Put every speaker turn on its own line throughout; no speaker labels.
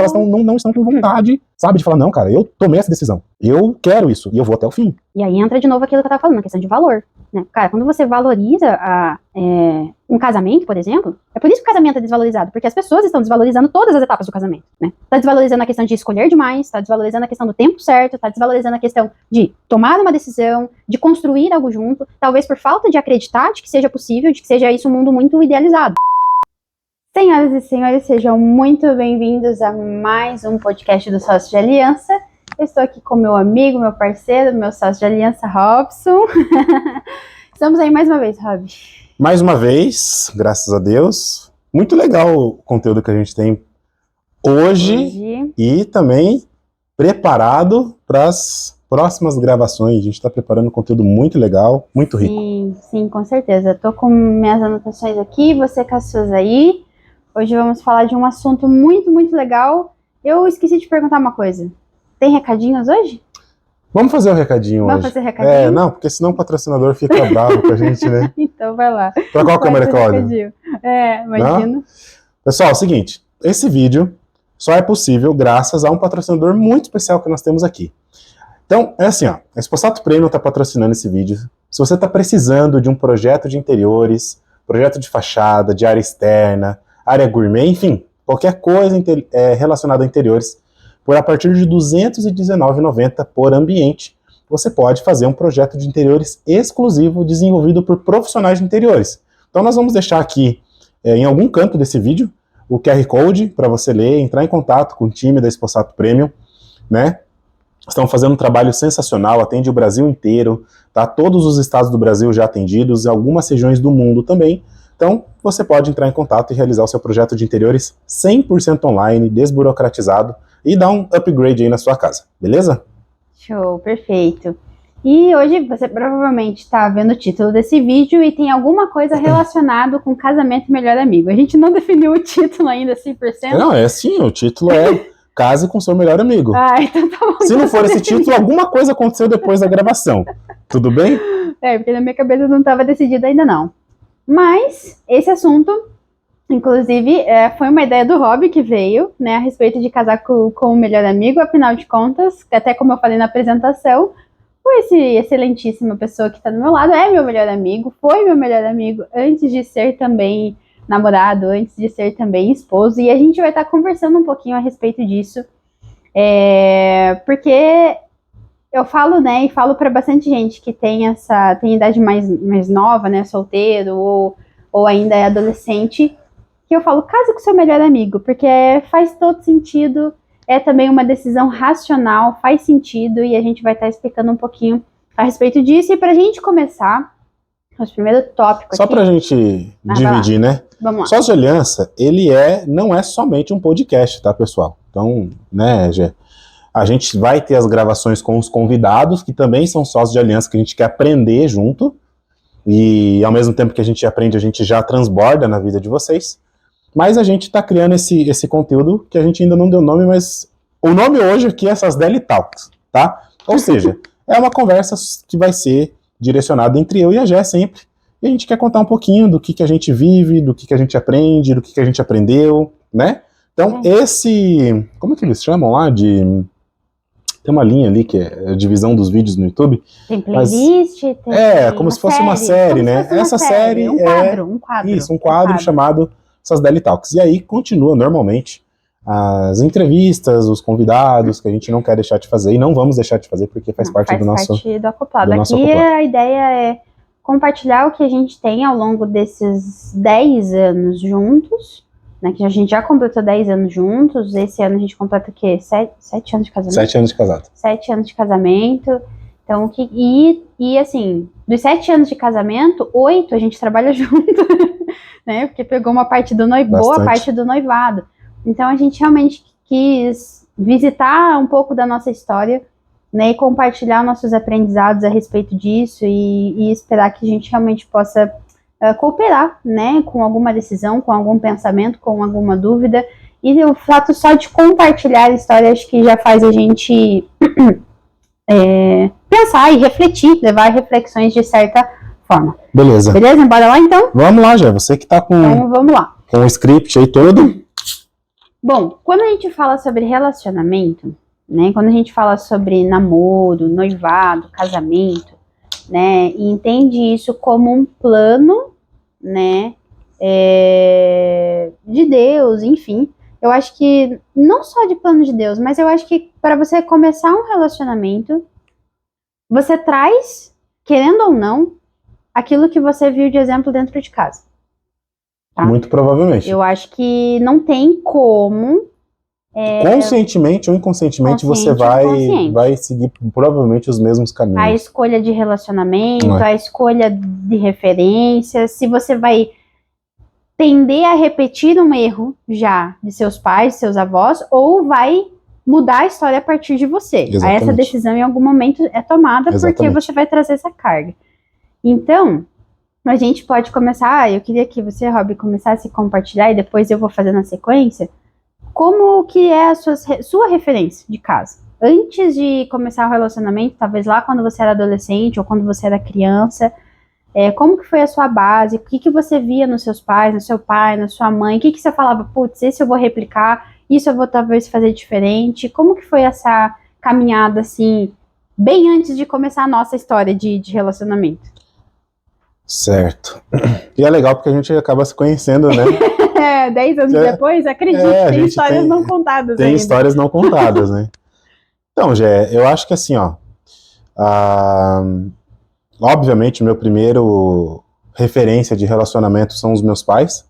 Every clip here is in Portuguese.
elas não estão com vontade, sabe, de falar, não, cara, eu tomei essa decisão, eu quero isso, e eu vou até o fim.
E aí entra de novo aquilo que eu tava falando, a questão de valor, né? Cara, quando você valoriza um casamento, por exemplo, é por isso que o casamento é desvalorizado, porque as pessoas estão desvalorizando todas as etapas do casamento, né? Tá desvalorizando a questão de escolher demais, tá desvalorizando a questão do tempo certo, tá desvalorizando a questão de tomar uma decisão, de construir algo junto, talvez por falta de acreditar de que seja possível, de que seja isso um mundo muito idealizado. Senhoras e senhores, sejam muito bem-vindos a mais um podcast do Sócio de Aliança. Eu estou aqui com meu amigo, meu parceiro, meu sócio de aliança, Robson. Estamos aí mais uma vez, Rob.
Mais uma vez, graças a Deus. Muito legal o conteúdo que a gente tem hoje. E também preparado para as próximas gravações. A gente está preparando um conteúdo muito legal, muito rico.
Sim, com certeza. Estou com minhas anotações aqui, você com as suas aí. Hoje vamos falar de um assunto muito, muito legal. Eu esqueci de perguntar uma coisa. Tem recadinhos hoje?
Vamos fazer o recadinho hoje.
Vamos fazer recadinho?
Não, porque senão o patrocinador fica bravo com a gente, né?
Então vai lá.
Pra qual câmera que olha?
Imagino.
Pessoal, é o seguinte, esse vídeo só é possível graças a um patrocinador muito especial que nós temos aqui. Então, é assim, ó, a Exposato Premium está patrocinando esse vídeo. Se você está precisando de um projeto de interiores, projeto de fachada, de área externa, área gourmet, enfim, qualquer coisa relacionada a interiores, por a partir de R$ 219,90 por ambiente, você pode fazer um projeto de interiores exclusivo desenvolvido por profissionais de interiores. Então nós vamos deixar aqui, em algum canto desse vídeo, o QR Code para você ler, entrar em contato com o time da Exposato Premium, né? Estão fazendo um trabalho sensacional, atende o Brasil inteiro, tá? Todos os estados do Brasil já atendidos, algumas regiões do mundo também. Então, você pode entrar em contato e realizar o seu projeto de interiores 100% online, desburocratizado, e dar um upgrade aí na sua casa, beleza?
Show, perfeito. E hoje você provavelmente está vendo o título desse vídeo e tem alguma coisa relacionada com casamento e melhor amigo. A gente não definiu o título ainda 100%.
Não, é assim, o título é Case com seu melhor amigo.
Então tá bom.
Se não for esse título, alguma coisa aconteceu depois da gravação. Tudo bem?
Porque na minha cabeça não estava decidido ainda não. Mas esse assunto, inclusive, foi uma ideia do Rob que veio, né, a respeito de casar com o melhor amigo, afinal de contas, até como eu falei na apresentação, esse excelentíssima pessoa que está do meu lado é meu melhor amigo, foi meu melhor amigo antes de ser também namorado, antes de ser também esposo, e a gente vai estar conversando um pouquinho a respeito disso, porque eu falo, né, e falo para bastante gente que tem idade mais nova, né, solteiro ou ainda é adolescente, que eu falo, casa com seu melhor amigo, porque faz todo sentido, é também uma decisão racional, faz sentido, e a gente vai estar explicando um pouquinho a respeito disso. E pra gente começar, nosso primeiro tópico
só aqui. Só pra gente dividir, né?
Vamos lá.
Sócio de Aliança, não é somente um podcast, tá, pessoal? Então, né, a gente vai ter as gravações com os convidados, que também são sócios de aliança, que a gente quer aprender junto, e ao mesmo tempo que a gente aprende, a gente já transborda na vida de vocês. Mas a gente está criando esse conteúdo que a gente ainda não deu nome, mas o nome hoje aqui é essas Daily Talks, tá? Ou seja, é uma conversa que vai ser direcionada entre eu e a Jé sempre, e a gente quer contar um pouquinho do que a gente vive, do que a gente aprende, do que a gente aprendeu, né? Então, como é que eles chamam lá de... Tem uma linha ali que é a divisão dos vídeos no YouTube.
Tem playlist, tem
como se fosse uma série, né? Essa série
um quadro.
Isso, um quadro chamado essas Daily Talks. E aí continua normalmente as entrevistas, os convidados, que a gente não quer deixar de fazer, e não vamos deixar de fazer, porque faz parte do nosso
acoplado. Aqui a ideia é compartilhar o que a gente tem ao longo desses 10 anos juntos, né, que a gente já completou 10 anos juntos. Esse ano a gente completa o quê? 7 anos de casamento?
7 anos de casado.
7 anos de casamento. Então, assim, dos 7 anos de casamento, 8 a gente trabalha junto, né? Porque pegou uma parte do boa parte do noivado. Então, a gente realmente quis visitar um pouco da nossa história, né? E compartilhar nossos aprendizados a respeito disso e esperar que a gente realmente possa cooperar, né, com alguma decisão, com algum pensamento, com alguma dúvida, e o fato só de compartilhar a história, acho que já faz a gente pensar e refletir, levar reflexões de certa forma.
Beleza,
bora lá então?
Vamos lá, já, você que tá com,
então, vamos lá.
Com o script aí todo.
Bom, quando a gente fala sobre relacionamento, né, quando a gente fala sobre namoro, noivado, casamento, né, e entende isso como um plano, né, de Deus, enfim, eu acho que não só de plano de Deus, mas eu acho que para você começar um relacionamento, você traz, querendo ou não, aquilo que você viu de exemplo dentro de casa. Tá?
Muito provavelmente.
Eu acho que não tem como.
Conscientemente ou inconscientemente você vai seguir provavelmente os mesmos caminhos.
A escolha de relacionamento,
É.
a escolha de referências, se você vai tender a repetir um erro já de seus pais, seus avós, ou vai mudar a história a partir de você.
Exatamente.
Essa decisão em algum momento é tomada porque você vai trazer essa carga. Então, a gente pode começar, eu queria que você, Rob, começasse a compartilhar e depois eu vou fazer na sequência, como que é a sua referência de casa? Antes de começar o relacionamento, talvez lá quando você era adolescente ou quando você era criança, como que foi a sua base? O que você via nos seus pais, no seu pai, na sua mãe? O que você falava, putz, esse eu vou replicar, isso eu vou talvez fazer diferente? Como que foi essa caminhada, assim, bem antes de começar a nossa história de relacionamento?
Certo. E é legal porque a gente acaba se conhecendo, né?
10 anos depois, acredito, tem histórias não contadas
tem
ainda.
histórias não contadas, né? Então, Gé, eu acho que assim, ó, obviamente, meu primeiro referência de relacionamento são os meus pais.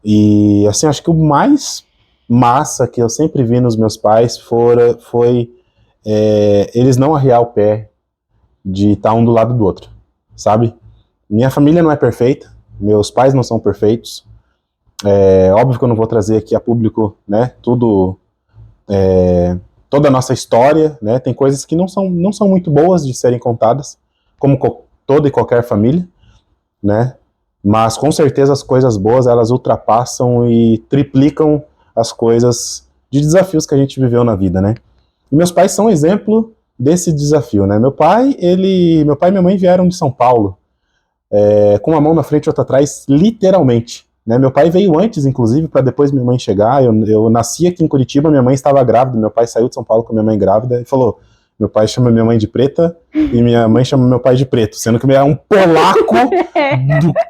E, assim, acho que o mais massa que eu sempre vi nos meus pais foi eles não arriar o pé de estar um do lado do outro, sabe? Minha família não é perfeita, meus pais não são perfeitos. Óbvio que eu não vou trazer aqui a público, né, toda a nossa história, né, tem coisas que não são muito boas de serem contadas, como toda e qualquer família, né, mas com certeza as coisas boas, elas ultrapassam e triplicam as coisas de desafios que a gente viveu na vida, né. E meus pais são exemplo desse desafio, né. Meu pai e minha mãe vieram de São Paulo, com uma mão na frente e outra atrás, literalmente. Né? Meu pai veio antes, inclusive, para depois minha mãe chegar. Eu nasci aqui em Curitiba, minha mãe estava grávida, meu pai saiu de São Paulo com minha mãe grávida e falou: meu pai chama minha mãe de preta e minha mãe chama meu pai de preto, sendo que ele é um polaco,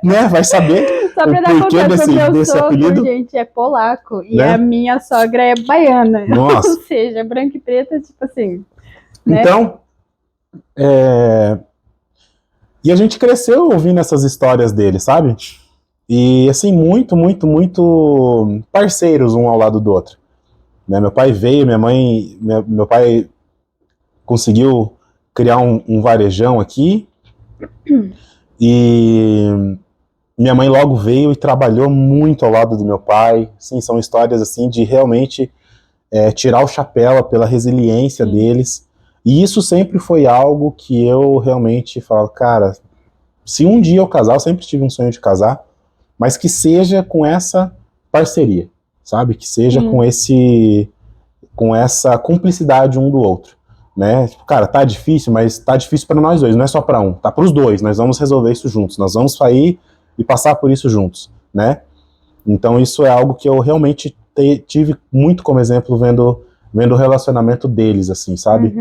né? Vai saber
só pra
o porquê desse apelido.
Gente, é polaco e a minha sogra é baiana.
Nossa.
Ou seja, branco e preta, tipo assim. Né?
Então, e a gente cresceu ouvindo essas histórias dele, sabe? E, assim, muito parceiros um ao lado do outro. Né? Meu pai veio, meu pai conseguiu criar um varejão aqui, e minha mãe logo veio e trabalhou muito ao lado do meu pai. Sim, são histórias assim de realmente tirar o chapéu pela resiliência deles. E isso sempre foi algo que eu realmente falo, cara, se um dia eu casar, eu sempre tive um sonho de casar, mas que seja com essa parceria, sabe? Que seja com essa cumplicidade um do outro, né? Cara, tá difícil, mas tá difícil para nós dois, não é só para um, tá para os dois. Nós vamos resolver isso juntos, nós vamos sair e passar por isso juntos, né? Então isso é algo que eu realmente tive muito como exemplo vendo o relacionamento deles, assim, sabe?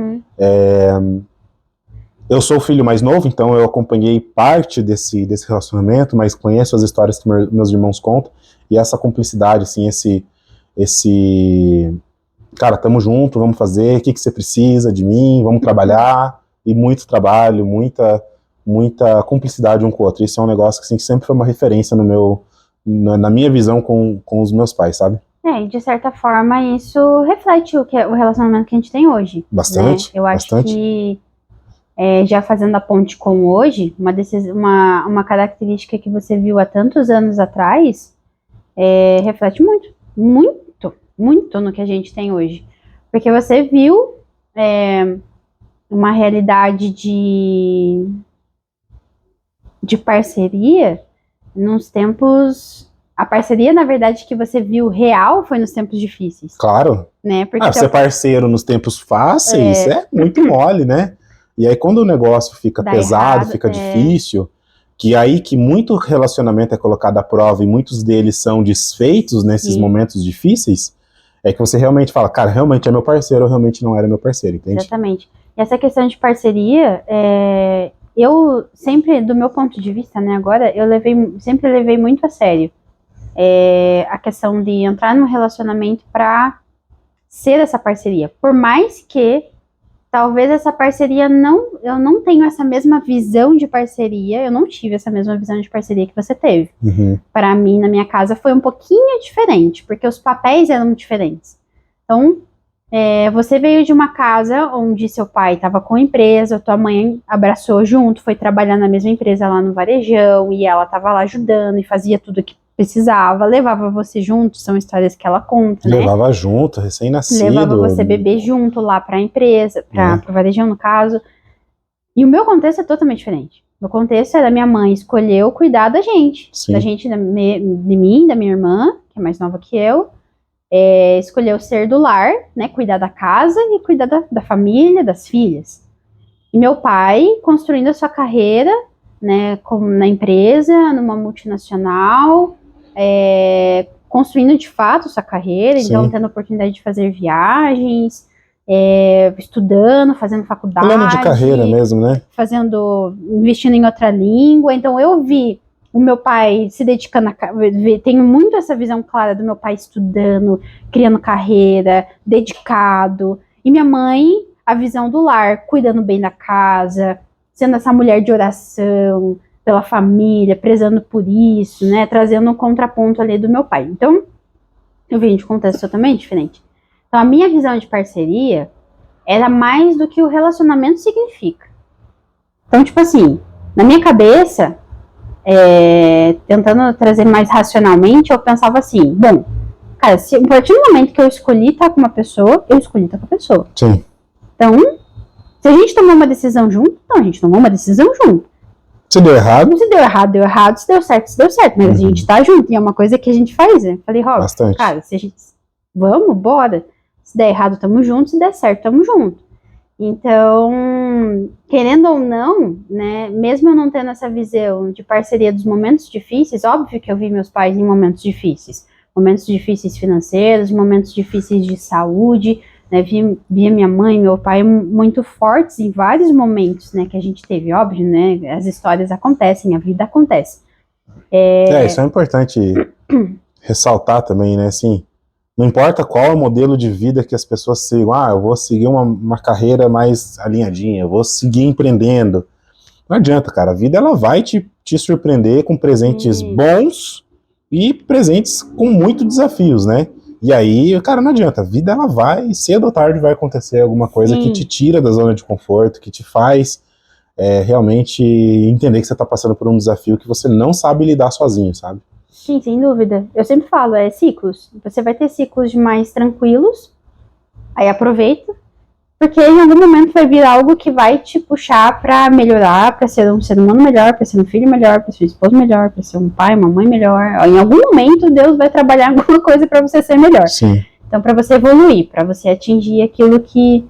Eu sou o filho mais novo, então eu acompanhei parte desse relacionamento, mas conheço as histórias que meus irmãos contam, e essa cumplicidade, assim, cara, tamo junto, vamos fazer, o que você precisa de mim, vamos trabalhar, e muito trabalho, muita cumplicidade um com o outro. Isso é um negócio que, assim, sempre foi uma referência na minha visão com os meus pais, sabe?
E de certa forma isso reflete o relacionamento que a gente tem hoje.
Bastante,
né? Eu acho
bastante.
Que já fazendo a ponte com hoje, uma característica que você viu há tantos anos atrás, reflete muito no que a gente tem hoje. Porque você viu uma realidade de parceria nos tempos... A parceria, na verdade, que você viu real foi nos tempos difíceis.
Claro.
Né? Porque
ser parceiro nos tempos fáceis é muito mole, né? E aí quando o negócio fica pesado, fica difícil, que aí que muito relacionamento é colocado à prova e muitos deles são desfeitos nesses momentos difíceis, é que você realmente fala, cara, realmente é meu parceiro ou realmente não era meu parceiro, entende?
Exatamente. E essa questão de parceria, eu sempre, do meu ponto de vista, né, agora, sempre levei muito a sério a questão de entrar num relacionamento para ser essa parceria. Por mais que talvez essa parceria eu não tenho essa mesma visão de parceria, eu não tive essa mesma visão de parceria que você teve. Para mim, na minha casa, foi um pouquinho diferente, porque os papéis eram diferentes. Então, você veio de uma casa onde seu pai estava com a empresa, tua mãe abraçou junto, foi trabalhar na mesma empresa lá no Varejão, e ela estava lá ajudando e fazia tudo o que precisava, levava você junto, são histórias que ela conta, né?
Levava junto, recém-nascido.
Levava você bebê junto lá para a empresa, para o Varejão, no caso. E o meu contexto é totalmente diferente. O contexto era minha mãe escolheu cuidar da gente. Sim. Da gente, de mim, da minha irmã, que é mais nova que eu. Escolheu ser do lar, né, cuidar da casa e cuidar da família, das filhas. E meu pai construindo a sua carreira, né, na empresa, numa multinacional, construindo de fato sua carreira, sim, então tendo a oportunidade de fazer viagens, estudando, fazendo faculdade.
Plano de carreira mesmo, né?
Investindo em outra língua. Então eu vi o meu pai se dedicando tenho muito essa visão clara do meu pai estudando, criando carreira, dedicado. E minha mãe, a visão do lar, cuidando bem da casa, sendo essa mulher de oração pela família, prezando por isso, né, trazendo um contraponto ali do meu pai. Então, eu vim de um contexto totalmente diferente. Então, a minha visão de parceria era mais do que o relacionamento significa. Então, tipo assim, na minha cabeça, tentando trazer mais racionalmente, eu pensava assim, bom, cara, a partir do momento que eu escolhi estar com uma pessoa, eu escolhi estar com a pessoa.
Sim.
Então, se a gente tomou uma decisão junto, então a gente tomou uma decisão junto.
Se deu errado?
Se deu errado, deu errado. Se deu certo, mas a gente tá junto. E é uma coisa que a gente faz, né? Falei, Rob, cara, se a gente... Vamos, bora. Se der errado, tamo junto. Se der certo, tamo junto. Então, querendo ou não, né? Mesmo eu não tendo essa visão de parceria dos momentos difíceis, óbvio que eu vi meus pais em momentos difíceis. Momentos difíceis financeiros, momentos difíceis de saúde, né, via minha mãe e meu pai muito fortes em vários momentos, né, que a gente teve, óbvio, né, as histórias acontecem, a vida acontece.
Isso é importante ressaltar também, né, assim, não importa qual é o modelo de vida que as pessoas sigam, eu vou seguir uma carreira mais alinhadinha, eu vou seguir empreendendo. Não adianta, cara, a vida ela vai te surpreender com presentes bons e presentes com muitos desafios, né? E aí, cara, não adianta, a vida ela vai, cedo ou tarde vai acontecer alguma coisa que te tira da zona de conforto, que te faz realmente entender que você tá passando por um desafio que você não sabe lidar sozinho, sabe?
Sim, sem dúvida. Eu sempre falo, ciclos. Você vai ter ciclos mais tranquilos, aí aproveita, porque em algum momento vai vir algo que vai te puxar pra melhorar, pra ser um ser humano melhor, pra ser um filho melhor, pra ser um esposo melhor, pra ser um pai, uma mãe melhor. Em algum momento Deus vai trabalhar alguma coisa pra você ser melhor.
Sim.
Então, pra você evoluir, pra você atingir aquilo que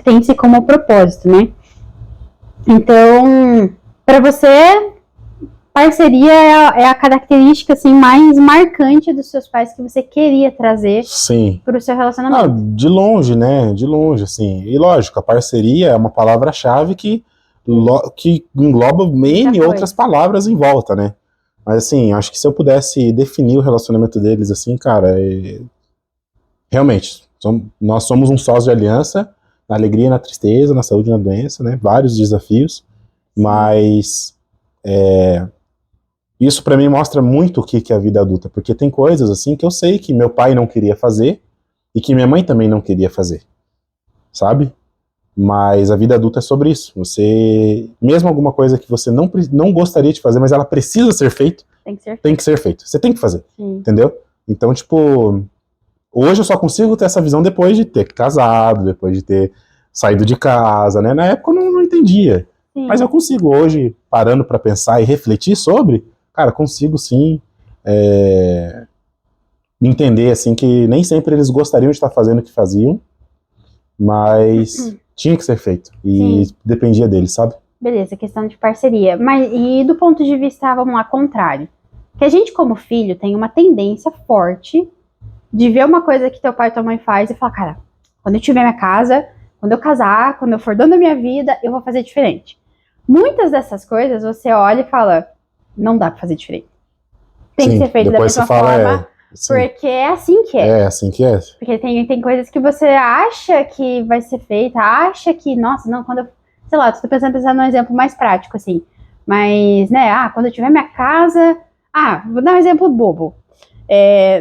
tem-se como propósito, né? Então, pra você, parceria é a característica assim, mais marcante dos seus pais que você queria trazer para o seu relacionamento.
De longe, né? De longe, assim. E lógico, a parceria é uma palavra-chave que engloba N outras palavras em volta, né? Mas assim, acho que se eu pudesse definir o relacionamento deles, assim, cara, realmente, nós somos um sócio de aliança, na alegria e na tristeza, na saúde e na doença, né? Vários desafios, mas isso pra mim mostra muito o que é a vida adulta, porque tem coisas assim que eu sei que meu pai não queria fazer e que minha mãe também não queria fazer, sabe? Mas a vida adulta é sobre isso. Você, mesmo alguma coisa que você não gostaria de fazer, mas ela precisa ser feita, tem que ser feito. Você tem que fazer, entendeu? Então, tipo, hoje eu só consigo ter essa visão depois de ter casado, depois de ter saído de casa, né? Na época eu não entendia. Mas eu consigo hoje, parando pra pensar e refletir sobre, cara, consigo sim entender assim que nem sempre eles gostariam de estar fazendo o que faziam, mas tinha que ser feito e dependia deles, sabe?
Beleza, questão de parceria. Mas e do ponto de vista, vamos lá, contrário, que a gente como filho tem uma tendência forte de ver uma coisa que teu pai e tua mãe faz e falar, cara, quando eu tiver minha casa, quando eu casar, quando eu for dando a minha vida, eu vou fazer diferente. Muitas dessas coisas você olha e fala, não dá pra fazer diferente. Tem que ser feito da mesma forma, porque é assim que é.
É assim que é.
Porque tem coisas que você acha que vai ser feita, acha que, nossa, não, quando eu, sei lá, tô pensando num exemplo mais prático, assim, mas, né, quando eu tiver minha casa, vou dar um exemplo bobo.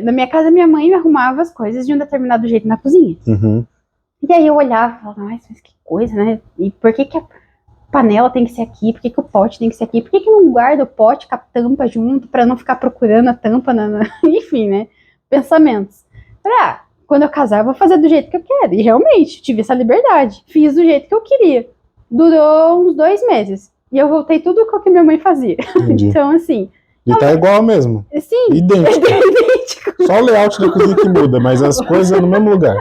Na minha casa, minha mãe me arrumava as coisas de um determinado jeito na cozinha.
Uhum.
E aí eu olhava e falava, mas que coisa, né? E por que a panela tem que ser aqui? Por que o pote tem que ser aqui? Por que não guarda o pote com a tampa junto pra não ficar procurando a tampa? Enfim, né? Pensamentos. Falei, quando eu casar eu vou fazer do jeito que eu quero. E realmente, tive essa liberdade. Fiz do jeito que eu queria. Durou uns 2 meses. E eu voltei tudo com o que minha mãe fazia.
Entendi.
Então, assim...
E tá igual mesmo.
Sim.
Idêntico.
Idêntico.
Só o layout da cozinha que muda, mas as coisas no mesmo lugar.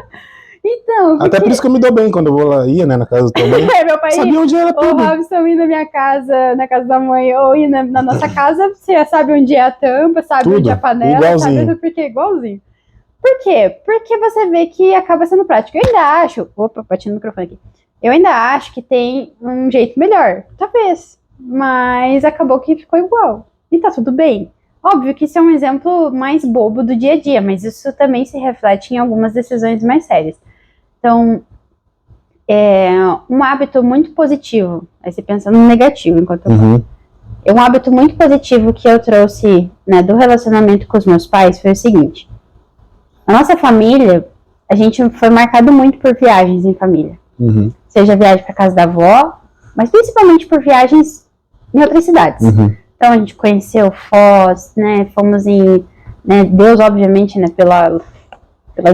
Então,
Até por isso que eu me dou bem quando eu vou lá, ia, né, na casa do tua mãe.
Meu pai
sabia onde era tudo.
O Robson ir na minha casa, na casa da mãe, ou ir na nossa casa, você sabe onde é a tampa, sabe
Tudo,
onde é a panela,
igualzinho.
sabe porque igualzinho. Por quê? Porque você vê que acaba sendo prático. Eu ainda acho, bati no microfone aqui, eu ainda acho que tem um jeito melhor, talvez, mas acabou que ficou igual. E tá tudo bem. Óbvio que isso é um exemplo mais bobo do dia a dia, mas isso também se reflete em algumas decisões mais sérias. Então, um hábito muito positivo, aí você pensa no negativo enquanto eu falo. Um hábito muito positivo que eu trouxe, né, do relacionamento com os meus pais foi o seguinte. A nossa família, a gente foi marcado muito por viagens em família. Seja viagem para casa da avó, mas principalmente por viagens em outras cidades. Então a gente conheceu Foz, né, fomos em, né, Deus obviamente, né, pela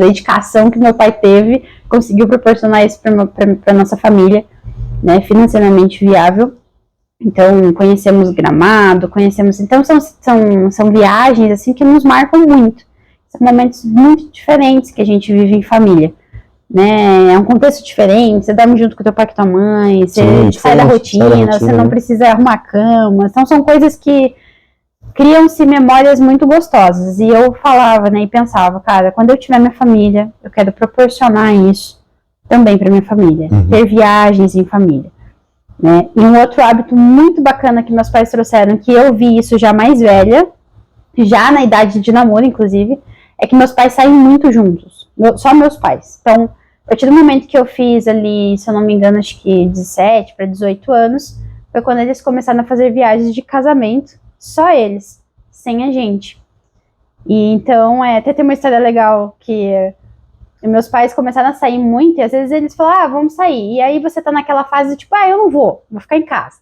dedicação que meu pai teve, conseguiu proporcionar isso para nossa família, né, financeiramente viável. Então, conhecemos Gramado, então são viagens, assim, que nos marcam muito. São momentos muito diferentes que a gente vive em família, né, é um contexto diferente, você dorme junto com teu pai e com tua mãe, você sai da rotina, você não precisa arrumar a cama, então são coisas que criam-se memórias muito gostosas. E eu falava, né, e pensava, cara, quando eu tiver minha família, eu quero proporcionar isso também para minha família. Ter viagens em família, né? E um outro hábito muito bacana que meus pais trouxeram, que eu vi isso já mais velha, já na idade de namoro, inclusive, é que meus pais saem muito juntos. Só meus pais. Então, a partir do momento que eu fiz ali, se eu não me engano, acho que 17 para 18 anos, foi quando eles começaram a fazer viagens de casamento, só eles, sem a gente. E então, até tem uma história legal que meus pais começaram a sair muito, e às vezes eles falam, vamos sair. E aí você tá naquela fase, tipo, eu não vou ficar em casa.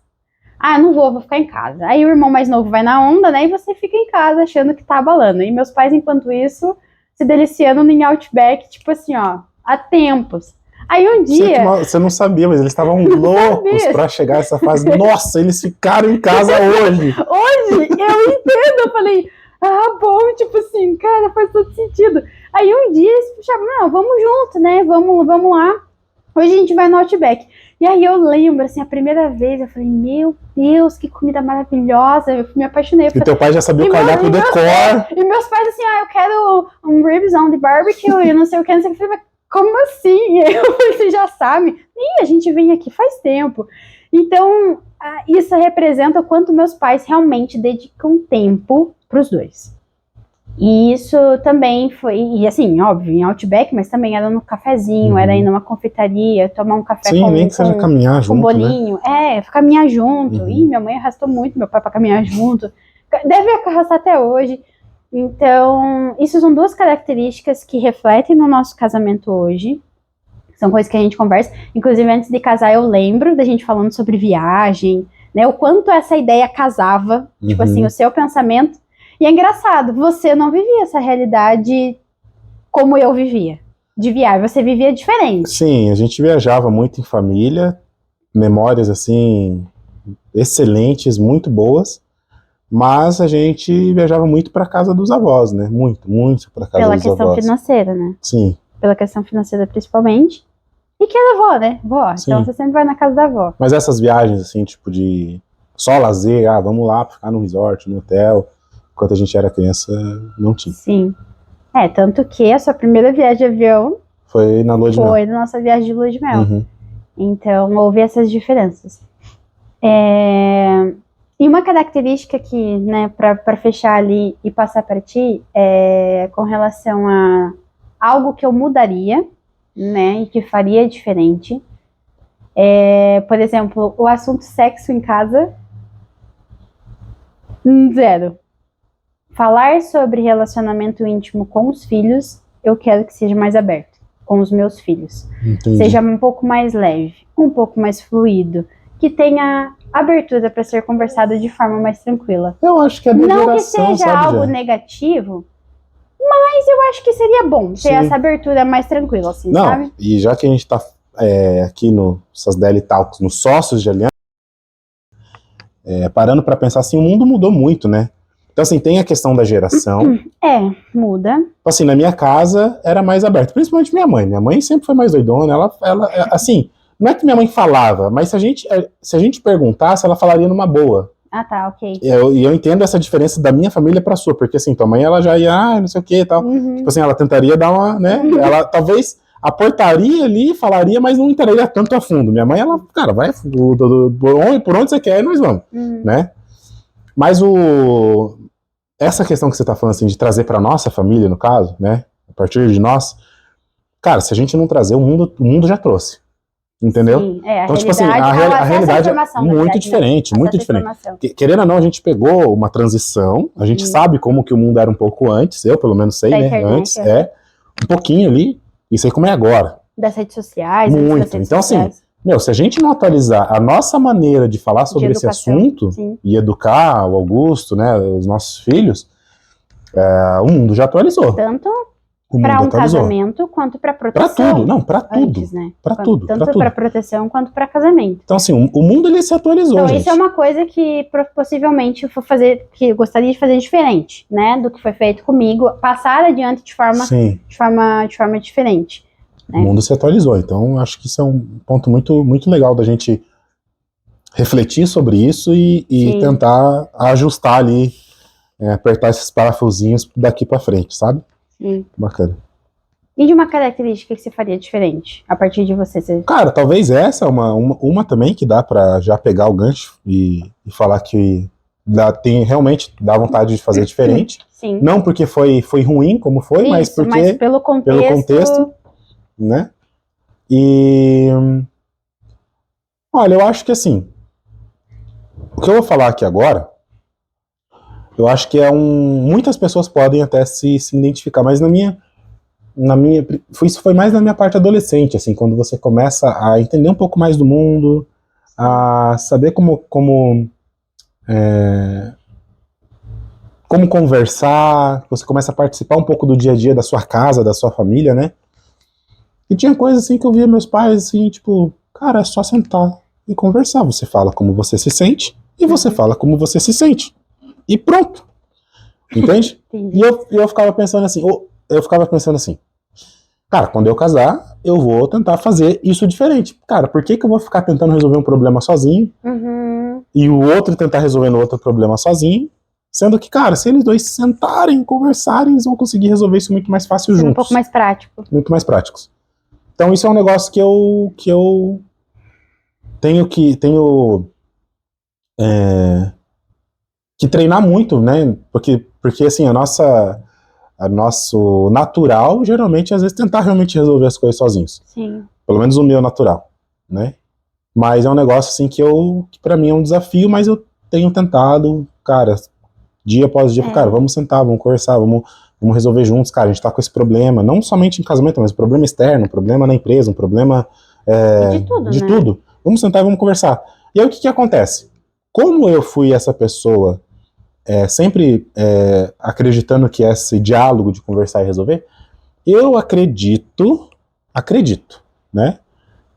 Eu não vou ficar em casa. Aí o irmão mais novo vai na onda, né, e você fica em casa achando que tá abalando. E meus pais, enquanto isso, se deliciando em Outback, tipo assim, há tempos. Aí um dia...
Você não sabia, mas eles estavam loucos pra chegar a essa fase. Nossa, eles ficaram em casa hoje.
Hoje? Eu entendo. Eu falei, bom, tipo assim, cara, faz todo sentido. Aí um dia eles puxaram, não, vamos junto, né, vamos lá. Hoje a gente vai no Outback. E aí eu lembro, assim, a primeira vez, eu falei, meu Deus, que comida maravilhosa. Eu me apaixonei.
E teu pai já sabia o cardápio do decor.
E meus pais assim, eu quero um ribs on the barbecue e não sei o que, não sei o que. Eu falei, como assim? Você já sabe? A gente vem aqui faz tempo. Então, isso representa o quanto meus pais realmente dedicam tempo para os dois. E isso também foi, e assim, óbvio, em Outback, mas também era no cafezinho, era ir numa confeitaria, tomar um café
nem que seja caminhar junto,
um bolinho.
Né?
Caminhar junto. Minha mãe arrastou muito meu pai para caminhar junto. Deve arrastar até hoje. Então, isso são 2 características que refletem no nosso casamento hoje. São coisas que a gente conversa. Inclusive, antes de casar, eu lembro da gente falando sobre viagem, né? O quanto essa ideia casava, tipo assim, o seu pensamento. E é engraçado, você não vivia essa realidade como eu vivia, de viagem. Você vivia diferente.
Sim, a gente viajava muito em família, memórias, assim, excelentes, muito boas. Mas a gente viajava muito para casa dos avós, né? Muito para casa dos avós.
Pela questão financeira, né?
Sim.
Pela questão financeira, principalmente. E que é da avó, né? Vó. Sim. Então você sempre vai na casa da avó.
Mas essas viagens, assim, tipo de só lazer, vamos lá ficar no resort, no hotel, enquanto a gente era criança, não tinha.
Sim. Tanto que a sua primeira viagem de avião
Foi na lua de mel.
foi na nossa viagem de lua de mel.
Uhum.
Então, houve essas diferenças. E uma característica que, né, para fechar ali e passar para ti, com relação a algo que eu mudaria, né, e que faria diferente. Por exemplo, o assunto sexo em casa, 0. Falar sobre relacionamento íntimo com os filhos, eu quero que seja mais aberto, com os meus filhos.
Entendi.
Seja um pouco mais leve, um pouco mais fluido, que tenha abertura para ser conversado de forma mais tranquila.
Eu acho que é da
Não
geração,
que seja
sabe,
algo
Jé?
negativo, mas eu acho que seria bom ter
Sim.
essa abertura mais tranquila, assim,
Não,
sabe?
e já que a gente tá aqui no essas DL Talks, nos sócios de aliança, parando para pensar assim, o mundo mudou muito, né? Então, assim, tem a questão da geração.
Muda.
Assim, na minha casa era mais aberto, principalmente minha mãe. Minha mãe sempre foi mais doidona. Ela assim, não é que minha mãe falava, mas se a gente perguntasse, ela falaria numa boa.
Ah, tá, ok.
E eu entendo essa diferença da minha família pra sua, porque assim, tua mãe ela já ia, não sei o que e tal. Tipo assim, ela tentaria dar uma, né? Ela talvez aportaria ali, falaria, mas não entraria tanto a fundo. Minha mãe, ela, cara, vai por onde você quer, nós vamos, né? Mas essa questão que você tá falando assim, de trazer pra nossa família, no caso, né? A partir de nós, cara, se a gente não trazer, o mundo já trouxe. Entendeu?
Sim,
então, tipo assim, a realidade é muito diferente, muito diferente. Querendo ou não, a gente pegou uma transição, a gente sabe como que o mundo era um pouco antes, eu pelo menos sei, né? Antes, um pouquinho ali, e sei como é agora.
Das redes sociais.
Muito. Então, assim, se a gente não atualizar a nossa maneira de falar sobre esse assunto e educar o Augusto, né, os nossos filhos, o mundo já atualizou.
Tanto para um casamento quanto para proteção.
Para tudo, não, para tudo.
Antes, né?
Para tudo.
Tanto para proteção quanto para casamento.
Então, assim, o mundo ele se atualizou,
então,
gente.
Isso é uma coisa que possivelmente eu vou fazer, que eu gostaria de fazer diferente, né? Do que foi feito comigo, passar adiante de forma diferente. Né?
O mundo se atualizou, então acho que isso é um ponto muito, muito legal da gente refletir sobre isso e tentar ajustar ali, apertar esses parafusinhos daqui para frente, sabe?
Sim.
Bacana.
E de uma característica que você faria diferente a partir de você?
Cara, talvez essa é uma também que dá pra já pegar o gancho e falar que realmente dá vontade de fazer diferente.
Sim.
Não porque foi ruim como foi,
isso,
mas porque
mas pelo contexto,
né? E olha, eu acho que assim, o que eu vou falar aqui agora, eu acho que muitas pessoas podem até se identificar, mas isso foi mais na minha parte adolescente, assim, quando você começa a entender um pouco mais do mundo, a saber como conversar, você começa a participar um pouco do dia a dia da sua casa, da sua família, né? E tinha coisas assim que eu via meus pais, assim, tipo, cara, é só sentar e conversar. Você fala como você se sente e você fala como você se sente. E pronto. Entende? E eu ficava pensando assim, cara, quando eu casar, eu vou tentar fazer isso diferente. Cara, por que eu vou ficar tentando resolver um problema sozinho e o outro tentar resolver outro problema sozinho? Sendo que, cara, se eles dois sentarem, conversarem, eles vão conseguir resolver isso muito mais fácil juntos.
Um pouco mais prático.
Muito mais práticos. Então isso é um negócio que eu tenho que treinar muito, né? Porque assim, nosso natural, geralmente, às vezes, tentar realmente resolver as coisas sozinhos.
Sim.
Pelo menos o meu natural, né? Mas é um negócio, assim, que pra mim é um desafio, mas eu tenho tentado, cara, dia após dia, cara, vamos sentar, vamos conversar, vamos resolver juntos, cara, a gente tá com esse problema, não somente em casamento, mas um problema externo, um problema na empresa, um problema
de
tudo. Vamos sentar e vamos conversar. E aí o que acontece? Como eu fui essa pessoa sempre acreditando que esse diálogo de conversar e resolver, eu acredito, né,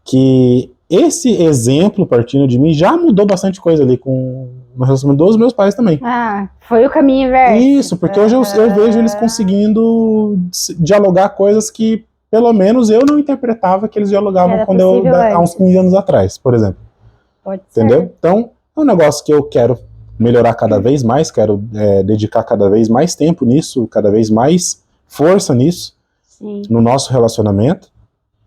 que esse exemplo partindo de mim já mudou bastante coisa ali com o relacionamento dos meus pais também.
Ah, foi o caminho inverso.
Isso, porque hoje eu vejo eles conseguindo dialogar coisas que, pelo menos, eu não interpretava que eles dialogavam há uns 15 anos atrás, por exemplo.
Pode
Entendeu?
ser.
Então, é um negócio que eu quero melhorar cada vez mais, quero dedicar cada vez mais tempo nisso, cada vez mais força nisso,
Sim.
no nosso relacionamento,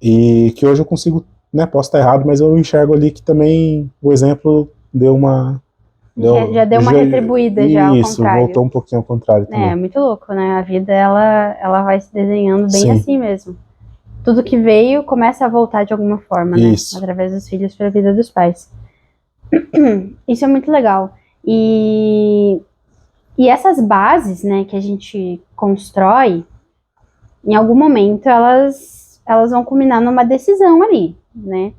e que hoje eu consigo, né, posso estar errado, mas eu enxergo ali que também o exemplo deu uma...
Já deu uma retribuída já ao
Isso,
contrário.
voltou um pouquinho ao contrário também.
É muito louco, né? A vida, ela vai se desenhando bem
Sim.
assim mesmo. Tudo que veio começa a voltar de alguma forma, né?
Isso.
Através dos filhos para a vida dos pais. Isso é muito legal. E essas bases, né, que a gente constrói, em algum momento elas vão culminar numa decisão ali, né?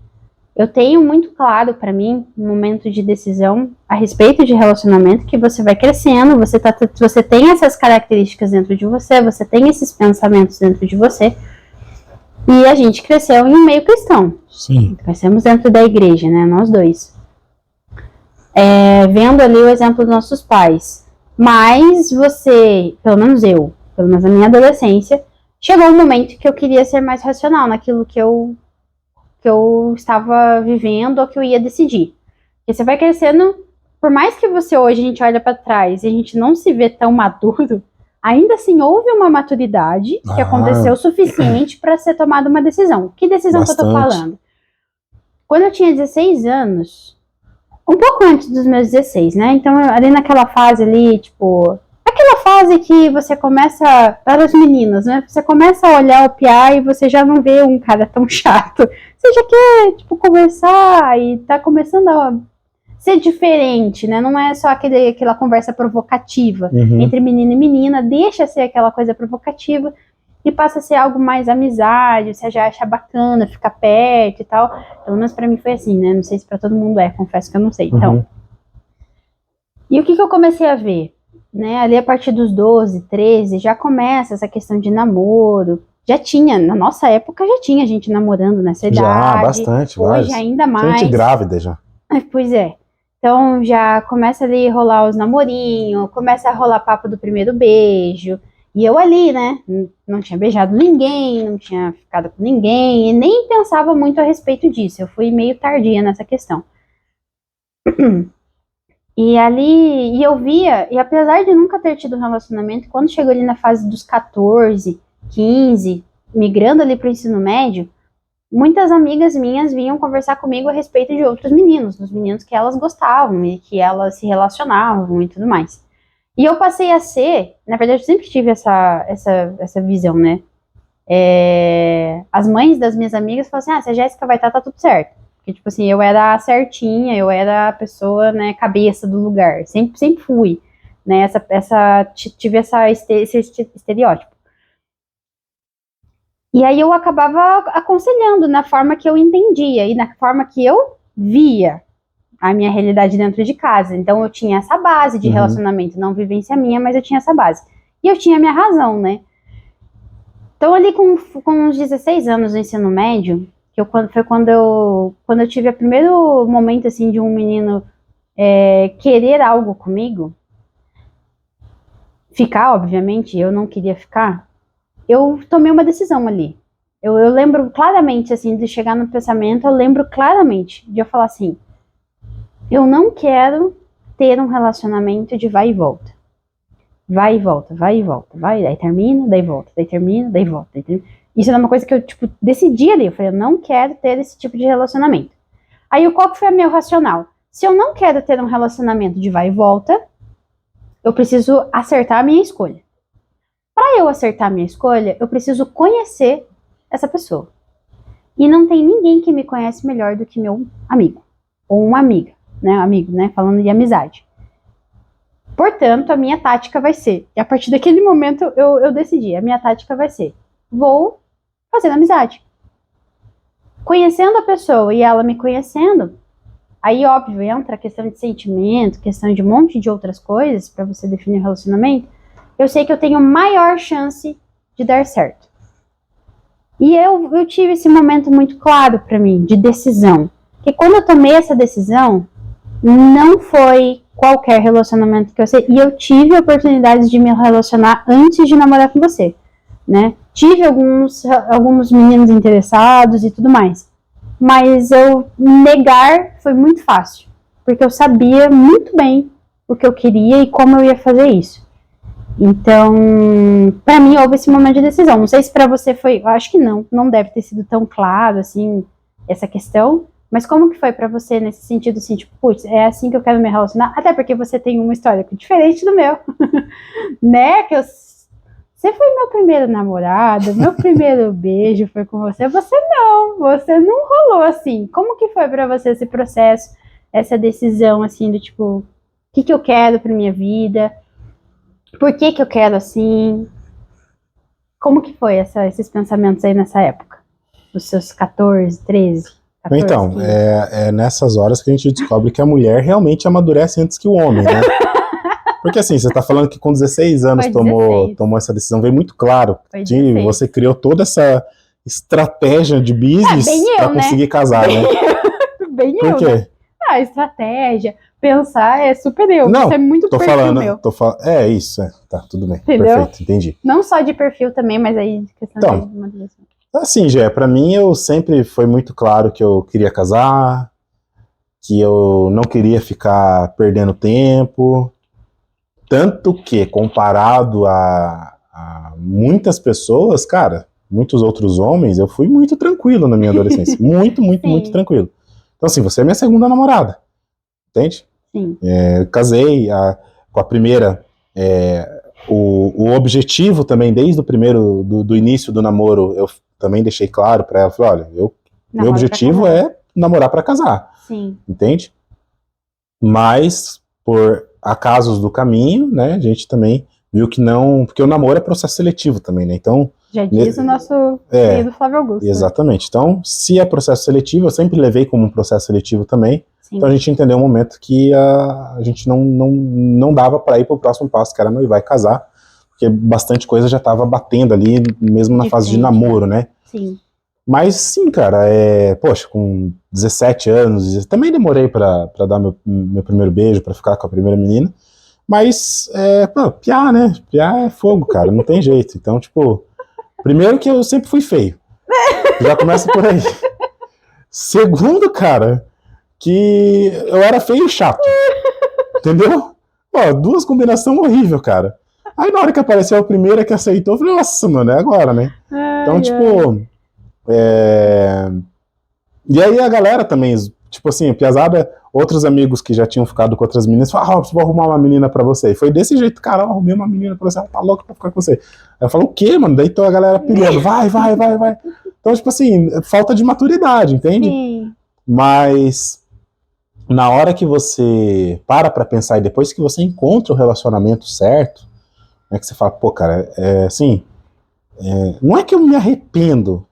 Eu tenho muito claro para mim, no momento de decisão, a respeito de relacionamento, que você vai crescendo, você tem essas características dentro de você, você tem esses pensamentos dentro de você, e a gente cresceu em um meio cristão.
Sim.
Crescemos dentro da igreja, né, nós dois. Vendo ali o exemplo dos nossos pais. Mas você, pelo menos na minha adolescência, chegou um momento que eu queria ser mais racional naquilo que eu estava vivendo ou que eu ia decidir. Porque você vai crescendo, por mais que você hoje a gente olha para trás e a gente não se vê tão maduro, ainda assim houve uma maturidade que aconteceu o suficiente para ser tomada uma decisão. Que decisão que eu tô falando? Quando eu tinha 16 anos, um pouco antes dos meus 16, né? Então, ali naquela fase ali, tipo... Aquela fase que você começa... Para as meninas, né? Você começa a olhar o piá e você já não vê um cara tão chato. Você já quer, tipo, conversar e tá começando a ser diferente, né? Não é só aquela conversa provocativa entre menino e menina. Deixa ser aquela coisa provocativa e passa a ser algo mais amizade. Você já acha bacana ficar perto e tal. Pelo menos pra mim foi assim, né? Não sei se pra todo mundo confesso que eu não sei. Então, e o que eu comecei a ver? Né, ali a partir dos 12, 13, já começa essa questão de namoro. Já tinha, na nossa época já tinha gente namorando nessa idade.
Já, bastante.
Hoje
vários.
ainda mais.
Gente grávida já.
Pois é. Então já começa ali a rolar os namorinhos, começa a rolar papo do primeiro beijo. E eu ali, né, não tinha beijado ninguém, não tinha ficado com ninguém, e nem pensava muito a respeito disso. Eu fui meio tardia nessa questão. E ali, eu via, e apesar de nunca ter tido um relacionamento, quando chegou ali na fase dos 14, 15, migrando ali pro ensino médio, muitas amigas minhas vinham conversar comigo a respeito de outros meninos, dos meninos que elas gostavam e que elas se relacionavam e tudo mais. E eu passei a ser, na verdade eu sempre tive essa visão, né? As mães das minhas amigas falavam assim, se a Jéssica vai estar, tá tudo certo. Porque, tipo assim, eu era a certinha, eu era a pessoa, né, cabeça do lugar. Sempre fui, né, tive esse estereótipo. E aí eu acabava aconselhando na forma que eu entendia e na forma que eu via a minha realidade dentro de casa. Então eu tinha essa base de relacionamento, não vivência minha, mas eu tinha essa base. E eu tinha a minha razão, né. Então ali com uns 16 anos no ensino médio, foi quando eu tive o primeiro momento, assim, de um menino querer algo comigo, ficar, obviamente, eu não queria ficar, eu tomei uma decisão ali. Eu lembro claramente, assim, de chegar no pensamento, eu lembro claramente de eu falar assim, eu não quero ter um relacionamento de vai e volta. Vai e volta, vai e volta, vai, aí termina, daí volta, daí termina, daí volta, daí termina. Isso era uma coisa que eu, tipo, decidi ali. Eu falei, eu não quero ter esse tipo de relacionamento. Aí, qual que foi o meu racional? Se eu não quero ter um relacionamento de vai e volta, eu preciso acertar a minha escolha. Para eu acertar a minha escolha, eu preciso conhecer essa pessoa. E não tem ninguém que me conhece melhor do que meu amigo. Ou uma amiga, né? Amigo, né? Falando de amizade. Portanto, a minha tática vai ser... E a partir daquele momento, eu decidi. A minha tática vai ser... Vou fazendo amizade. Conhecendo a pessoa e ela me conhecendo, aí, óbvio, entra a questão de sentimento, questão de um monte de outras coisas para você definir o relacionamento. Eu sei que eu tenho maior chance de dar certo. E eu tive esse momento muito claro para mim, de decisão. Que quando eu tomei essa decisão, não foi qualquer relacionamento que eu sei. E eu tive oportunidades de me relacionar antes de namorar com você, né? Tive alguns meninos interessados e tudo mais. Mas eu negar foi muito fácil. Porque eu sabia muito bem o que eu queria e como eu ia fazer isso. Então, pra mim houve esse momento de decisão. Não sei se pra você foi, eu acho que não deve ter sido tão claro assim essa questão, mas como que foi pra você nesse sentido assim, tipo, putz, é assim que eu quero me relacionar? Até porque você tem uma história diferente do meu, né? Você foi meu primeiro namorado, meu primeiro beijo foi com você. Você não rolou assim. Como que foi pra você esse processo, essa decisão assim do tipo, o que eu quero pra minha vida? Por que eu quero assim? Como que foi esses pensamentos aí nessa época? Dos seus 14, 13, 14,
Então,
15?
é nessas horas que a gente descobre que a mulher realmente amadurece antes que o homem, né? Porque assim, você tá falando que com 16 anos
Foi 16.
tomou essa decisão, veio muito claro.
Foi 16.
Você criou toda essa estratégia de business
bem eu,
pra
né?
conseguir casar, né?
Bem
Por
eu,
quê?
né? Ah, estratégia, pensar é super eu.
Não,
Você é muito
tô
perfil
falando,
meu.
é isso, tá, tudo bem,
Entendeu?
perfeito, entendi.
Não só de perfil também, mas aí de questão
Então,
de amadurecimento.
assim, Gé, pra mim eu sempre foi muito claro que eu queria casar, que eu não queria ficar perdendo tempo, tanto que comparado a muitas pessoas, cara, muitos outros homens, eu fui muito tranquilo na minha adolescência, muito
Sim.
tranquilo. Então assim, você é minha segunda namorada, entende?
Sim.
Eu casei com a primeira, o objetivo também, desde o primeiro, do início do namoro, eu também deixei claro pra ela, falei, olha, meu
Namoro
objetivo
pra casar.
é namorar pra casar,
Sim.
entende? Mas, por acasos do caminho, né, a gente também viu que não, porque o namoro é processo seletivo também, né, então...
Já diz o nosso querido Flávio Augusto.
Exatamente, então, se é processo seletivo, eu sempre levei como um processo seletivo também.
Sim.
Então a gente entendeu um momento que a gente não dava para ir para o próximo passo, que era noivar e casar, porque bastante coisa já estava batendo ali, mesmo na fase de namoro, né?
Sim.
Mas sim, cara, poxa, com 17 anos, também demorei para dar meu primeiro beijo, para ficar com a primeira menina, mas, piá, né? Piá é fogo, cara, não tem jeito. Então, tipo, primeiro que eu sempre fui feio, já começa por aí. Segundo, cara, que eu era feio e chato. Entendeu? Ó, duas combinações horríveis, cara. Aí na hora que apareceu a primeira que aceitou, eu falei, nossa, mano, é agora, né? Então, tipo. E aí a galera também, tipo assim, piazada, outros amigos que já tinham ficado com outras meninas, falaram, vou arrumar uma menina pra você. E foi desse jeito, cara, eu arrumei uma menina pra você, ela tá louca pra ficar com você. Aí eu falo, o quê, mano? Daí então a galera pilhando, vai. Então, tipo assim, falta de maturidade, entende?
Sim.
Mas na hora que você para pra pensar e depois que você encontra o relacionamento certo, é que você fala, pô, cara, não é que eu me arrependo,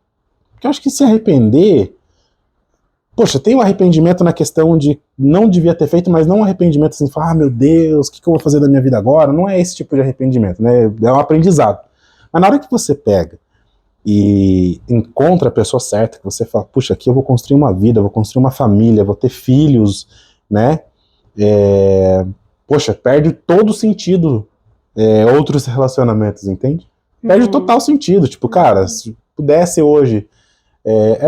porque eu acho que se arrepender, poxa, tem um arrependimento na questão de não devia ter feito, mas não um arrependimento assim, falar, meu Deus, o que eu vou fazer da minha vida agora? Não é esse tipo de arrependimento, né? É um aprendizado. Mas na hora que você pega e encontra a pessoa certa, que você fala, puxa, aqui eu vou construir uma vida, vou construir uma família, vou ter filhos, né? Poxa, perde todo o sentido outros relacionamentos, entende? Perde total sentido, tipo, cara, se pudesse hoje...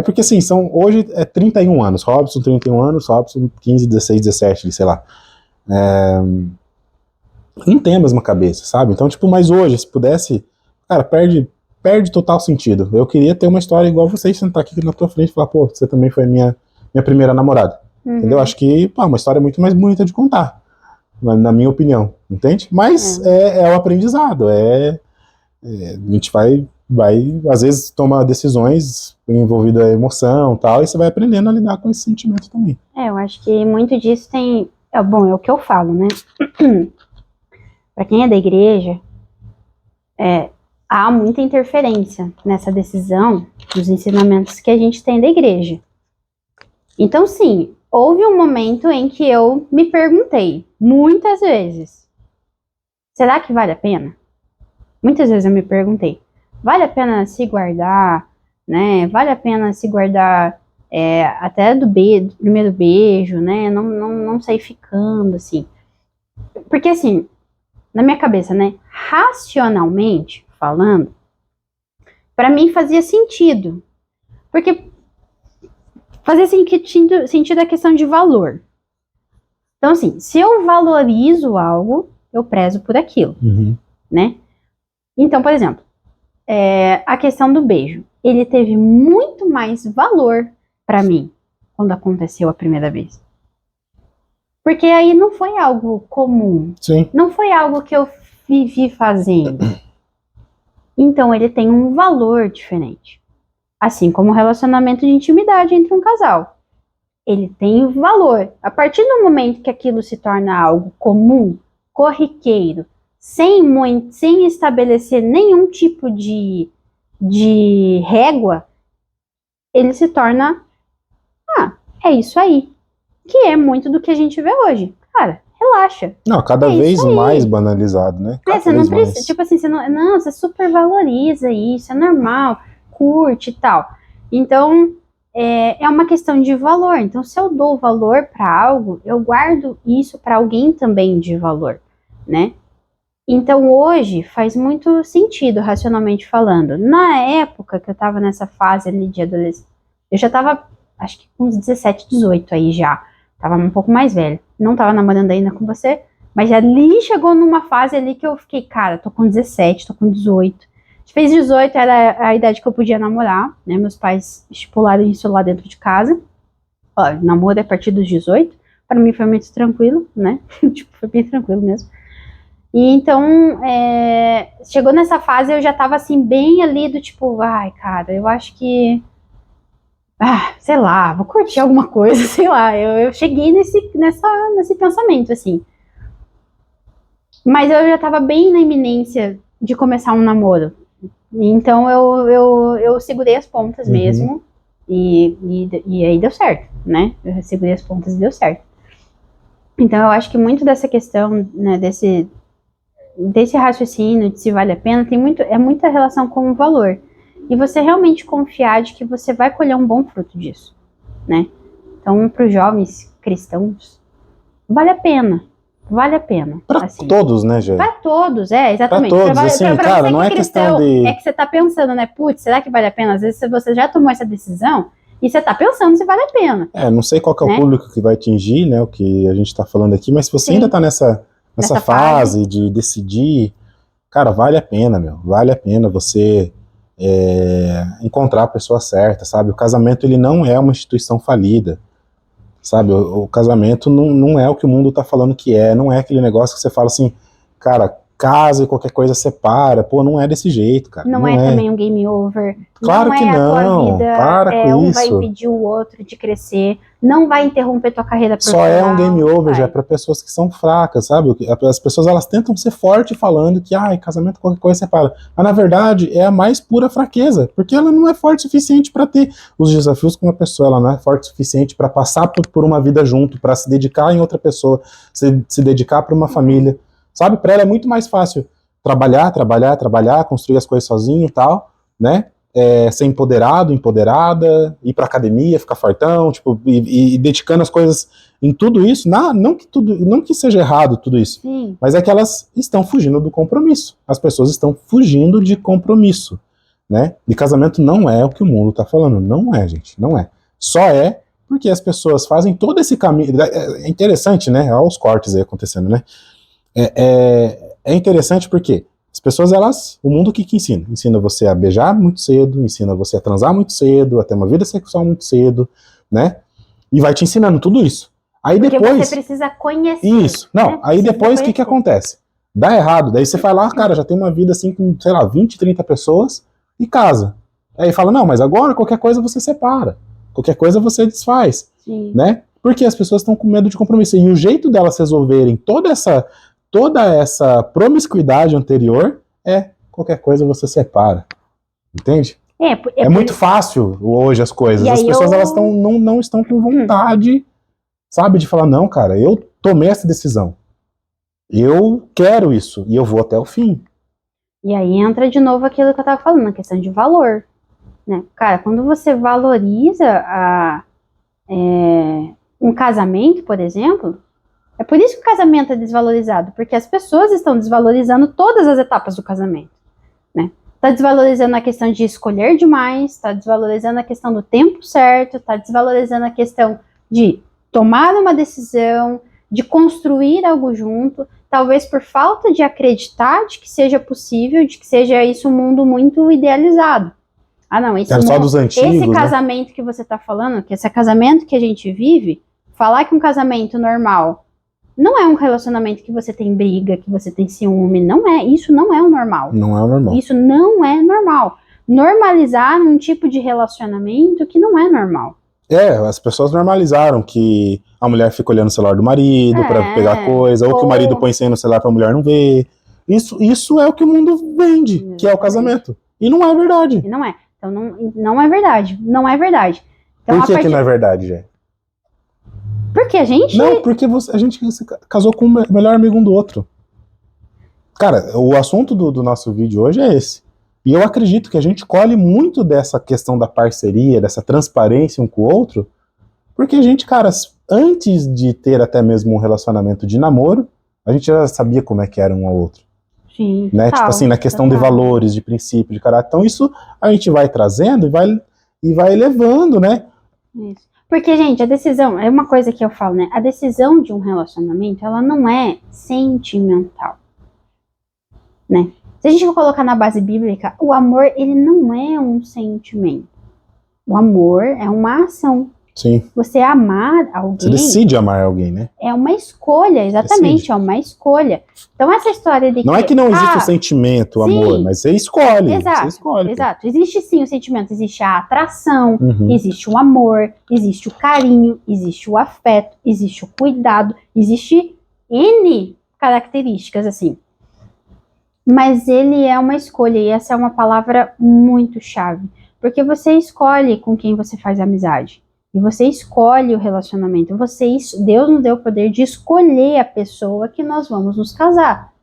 porque assim, hoje é 31 anos, Robson 31 anos, Robson 15, 16, 17, sei lá. Não tem a mesma cabeça, sabe? Então, tipo, mas hoje, se pudesse, cara, perde total sentido. Eu queria ter uma história igual vocês, sentar aqui na tua frente e falar, pô, você também foi minha primeira namorada. Entendeu? Acho que, pô, uma história muito mais bonita de contar, na minha opinião, entende? Mas é o aprendizado, a gente vai, às vezes toma decisões envolvidas a emoção e tal, e você vai aprendendo a lidar com esse sentimento também.
Eu acho que muito disso tem... Bom, é o que eu falo, né? Pra quem é da igreja, há muita interferência nessa decisão dos ensinamentos que a gente tem da igreja. Então, sim, houve um momento em que eu me perguntei, muitas vezes, será que vale a pena? Muitas vezes eu me perguntei, vale a pena se guardar, né? Vale a pena se guardar até do primeiro beijo, né? Não sair ficando, assim. Porque, assim, na minha cabeça, né? Racionalmente falando, pra mim fazia sentido. Porque fazia sentido a questão de valor. Então, assim, se eu valorizo algo, eu prezo por aquilo.
Uhum.
né? Então, por exemplo, a questão do beijo. Ele teve muito mais valor pra mim quando aconteceu a primeira vez. Porque aí não foi algo comum.
Sim.
Não foi algo que eu vivi fazendo. Então ele tem um valor diferente. Assim como o relacionamento de intimidade entre um casal. Ele tem valor. A partir do momento que aquilo se torna algo comum, corriqueiro, sem estabelecer nenhum tipo de régua, ele se torna, é isso aí. Que é muito do que a gente vê hoje. Cara, relaxa.
Não, cada vez mais banalizado, né?
Você não precisa, tipo assim, você super valoriza isso, é normal, curte e tal. Então, é uma questão de valor. Então, se eu dou valor para algo, eu guardo isso para alguém também de valor, né? Então, hoje, faz muito sentido, racionalmente falando. Na época que eu tava nessa fase ali de adolescência, eu já tava, acho que com uns 17, 18 aí já. Tava um pouco mais velha. Não tava namorando ainda com você, mas ali chegou numa fase ali que eu fiquei, cara, tô com 17, tô com 18. Fez 18, era a idade que eu podia namorar, né? Meus pais estipularam isso lá dentro de casa. Ó, namoro é a partir dos 18. Pra mim foi muito tranquilo, né? Tipo, foi bem tranquilo mesmo. E então, chegou nessa fase, eu já tava assim, bem ali do tipo, ai, cara, eu acho que sei lá, vou curtir alguma coisa, sei lá. Eu cheguei nesse pensamento, assim. Mas eu já tava bem na iminência de começar um namoro. Então eu segurei as pontas mesmo. E aí deu certo, né? Eu segurei as pontas e deu certo. Então eu acho que muito dessa questão, né, desse raciocínio de se vale a pena, é muita relação com o valor. E você realmente confiar de que você vai colher um bom fruto disso, né? Então, para os jovens cristãos, vale a pena. Vale a pena.
Para
assim.
todos, né, Jé?
Para todos, exatamente.
Para todos, assim, cara, não é questão de...
É que você tá pensando, né? Putz, será que vale a pena? Às vezes você já tomou essa decisão e você tá pensando se vale a pena.
Não sei qual que é o público que vai atingir, né, o que a gente tá falando aqui, mas se você ainda tá nessa fase de decidir, cara, vale a pena, meu. Vale a pena você encontrar a pessoa certa, sabe? O casamento, ele não é uma instituição falida, sabe? O casamento não é o que o mundo tá falando que é, não é aquele negócio que você fala assim, cara, casa e qualquer coisa separa, pô, não é desse jeito, cara.
Não é também um game over.
Claro que não,
a tua vida,
para com
um
isso.
vai impedir o outro de crescer, não vai interromper tua carreira profissional.
Só é um game over, já, para pessoas que são fracas, sabe? As pessoas, elas tentam ser fortes falando que, casamento, qualquer coisa separa. Mas, na verdade, é a mais pura fraqueza, porque ela não é forte o suficiente para ter os desafios com uma pessoa, ela não é forte o suficiente para passar por uma vida junto, para se dedicar em outra pessoa, se dedicar para uma família, sabe? Para ela é muito mais fácil trabalhar, construir as coisas sozinho e tal, né? Ser empoderado, empoderada, ir pra academia, ficar fartão, tipo, e dedicando as coisas em tudo isso, não que seja errado tudo isso,
Sim.
mas é que elas estão fugindo do compromisso. As pessoas estão fugindo de compromisso, né? E casamento não é o que o mundo tá falando, não é, gente, não é. Só é porque as pessoas fazem todo esse caminho. É interessante, né? Olha os cortes aí acontecendo, né? É interessante porque as pessoas, o mundo que ensina? Ensina você a beijar muito cedo, ensina você a transar muito cedo, a ter uma vida sexual muito cedo, né? E vai te ensinando tudo isso. Aí
porque
depois...
você precisa conhecer.
Isso. Não, aí depois o que acontece? Dá errado, daí você vai lá, cara, já tem uma vida assim com, sei lá, 20, 30 pessoas e casa. Aí fala, não, mas agora qualquer coisa você separa. Qualquer coisa você desfaz.
Sim.
Né? Porque as pessoas estão com medo de compromisso. E o jeito delas resolverem toda essa promiscuidade anterior qualquer coisa você separa. Entende? É muito fácil hoje as coisas. As pessoas elas não estão com vontade, sabe, de falar, não, cara, eu tomei essa decisão. Eu quero isso e eu vou até o fim.
E aí entra de novo aquilo que eu tava falando, a questão de valor. Né? Cara, quando você valoriza um casamento, por exemplo, é por isso que o casamento é desvalorizado, porque as pessoas estão desvalorizando todas as etapas do casamento, né? Tá desvalorizando a questão de escolher demais, tá desvalorizando a questão do tempo certo, tá desvalorizando a questão de tomar uma decisão, de construir algo junto, talvez por falta de acreditar de que seja possível, de que seja isso um mundo muito idealizado. Ah, não,
Era só dos antigos,
esse casamento que você tá falando, que esse casamento que a gente vive, falar que um casamento normal não é um relacionamento que você tem briga, que você tem ciúme, não é, isso não é o normal.
Não é o normal.
Isso não é normal. Normalizar um tipo de relacionamento que não é normal.
As pessoas normalizaram que a mulher fica olhando o celular do marido pra pegar coisa, ou que o marido põe senha no celular pra mulher não ver. Isso é o que o mundo vende, que é o casamento. E não é verdade.
E não é. Então não é verdade. Não é verdade. Então,
Por que não é verdade, Jé?
Porque a gente...
Não, porque a gente se casou com o melhor amigo um do outro. Cara, o assunto do nosso vídeo hoje é esse. E eu acredito que a gente colhe muito dessa questão da parceria, dessa transparência um com o outro, porque a gente, cara, antes de ter até mesmo um relacionamento de namoro, a gente já sabia como é que era um ao outro.
Sim,
né? Tipo assim, na questão de valores, de princípio, de caráter. Então isso a gente vai trazendo e vai levando, né?
Isso. Porque, gente, a decisão, é uma coisa que eu falo, né? A decisão de um relacionamento, ela não é sentimental, né? Se a gente for colocar na base bíblica, o amor, ele não é um sentimento. O amor é uma ação.
Sim.
Você amar alguém...
Você decide amar alguém, né?
É uma escolha, exatamente, decide. É uma escolha. Então essa história de que...
Não é que não existe o sentimento, o amor, mas você escolhe.
Exato,
você escolhe.
Exato. Existe sim o sentimento, existe a atração, existe o amor, existe o carinho, existe o afeto, existe o cuidado, existe N características, assim. Mas ele é uma escolha, e essa é uma palavra muito chave. Porque você escolhe com quem você faz amizade. E você escolhe o relacionamento. Deus nos deu o poder de escolher a pessoa que nós vamos nos casar.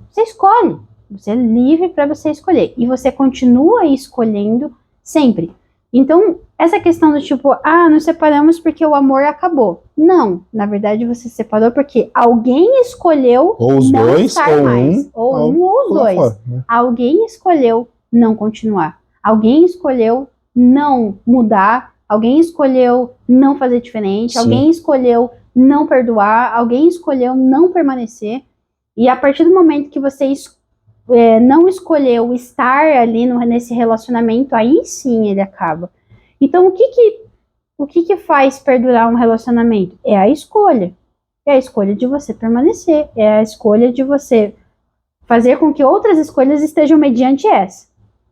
Você escolhe. Você é livre para você escolher. E você continua escolhendo sempre. Então, essa questão do tipo, nos separamos porque o amor acabou. Não. Na verdade, você se separou porque alguém escolheu
ou os
não
dois,
estar
ou
mais. Ou um ou os dois. Fora, né? Alguém escolheu não continuar. Alguém escolheu não mudar. Alguém escolheu não fazer diferente, sim. Alguém escolheu não perdoar, alguém escolheu não permanecer. E a partir do momento que você não escolheu estar ali nesse relacionamento, aí sim ele acaba. Então o que faz perdurar um relacionamento? É a escolha. É a escolha de você permanecer. É a escolha de você fazer com que outras escolhas estejam mediante essa.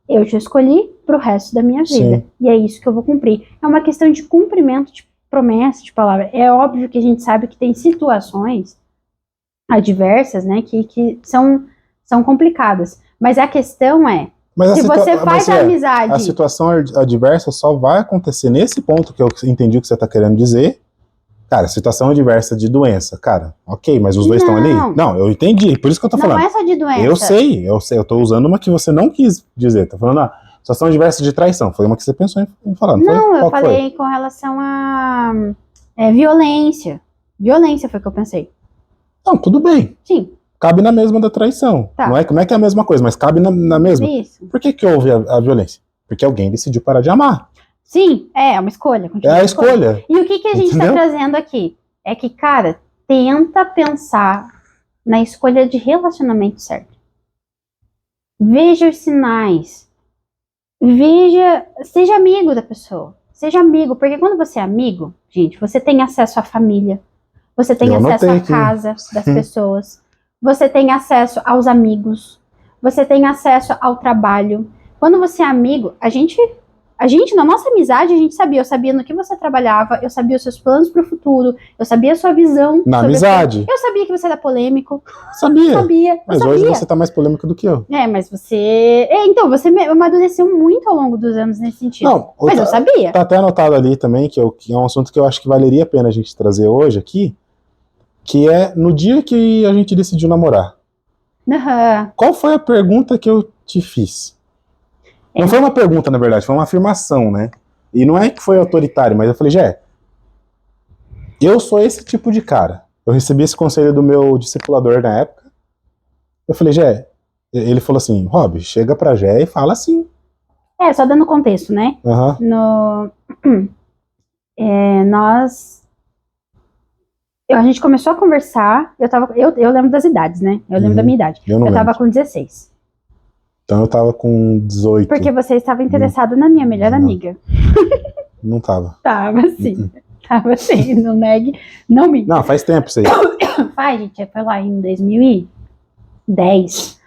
Eu te escolhi pro resto da minha vida. Sim. E é isso que eu vou cumprir. É uma questão de cumprimento de promessa, de palavra. É óbvio que a gente sabe que tem situações adversas, né, que são complicadas. Mas a questão é, se você faz a amizade...
A situação adversa só vai acontecer nesse ponto que eu entendi o que você está querendo dizer. Cara, situação adversa de doença, cara, ok, mas os dois estão ali? Não, eu entendi, por isso que eu tô falando.
Não é só de doença.
Eu sei, eu tô usando uma que você não quis dizer, tô falando, situação adversa de traição, foi uma que você pensou em falar, não foi?
Não, eu falei com relação a violência. Violência foi o que eu pensei.
Não, tudo bem.
Sim.
Cabe na mesma da traição. Tá. Não é que é a mesma coisa, mas cabe na mesma.
Isso.
Por que houve a violência? Porque alguém decidiu parar de amar.
Sim, é uma escolha.
É a escolha.
E o que a gente está trazendo aqui? É que, cara, tenta pensar na escolha de relacionamento certo. Veja os sinais. Seja amigo da pessoa. Seja amigo, porque quando você é amigo, gente, você tem acesso à família. Você tem acesso à casa das pessoas. Você tem acesso aos amigos. Você tem acesso ao trabalho. Quando você é amigo, a gente, na nossa amizade, a gente sabia. Eu sabia no que você trabalhava, eu sabia os seus planos pro futuro, eu sabia a sua visão.
Na amizade.
Eu sabia que você era polêmico.
Sabia. Mas hoje você tá mais polêmico do que eu.
Mas você... Então, você amadureceu muito ao longo dos anos nesse sentido.
Não,
mas eu sabia.
Tá até anotado ali também, que é um assunto que eu acho que valeria a pena a gente trazer hoje aqui, que é no dia que a gente decidiu namorar. Qual foi a pergunta que eu te fiz? Não foi uma pergunta, na verdade, foi uma afirmação, né? E não é que foi autoritário, mas eu falei, Jé, eu sou esse tipo de cara. Eu recebi esse conselho do meu discipulador na época. Eu falei, Jé, ele falou assim, Rob, chega pra Jé e fala assim.
Só dando contexto, né? Nós A gente começou a conversar, eu lembro das idades, né? Eu lembro da minha idade.
Eu não
tava
lembro.
com 16.
Então eu tava com 18.
Porque você estava interessado na minha melhor
Não.
amiga.
Não tava.
Tava sim. Tava sim, não negue. Não me.
Não, faz tempo isso aí.
Faz, gente, foi lá em 2010.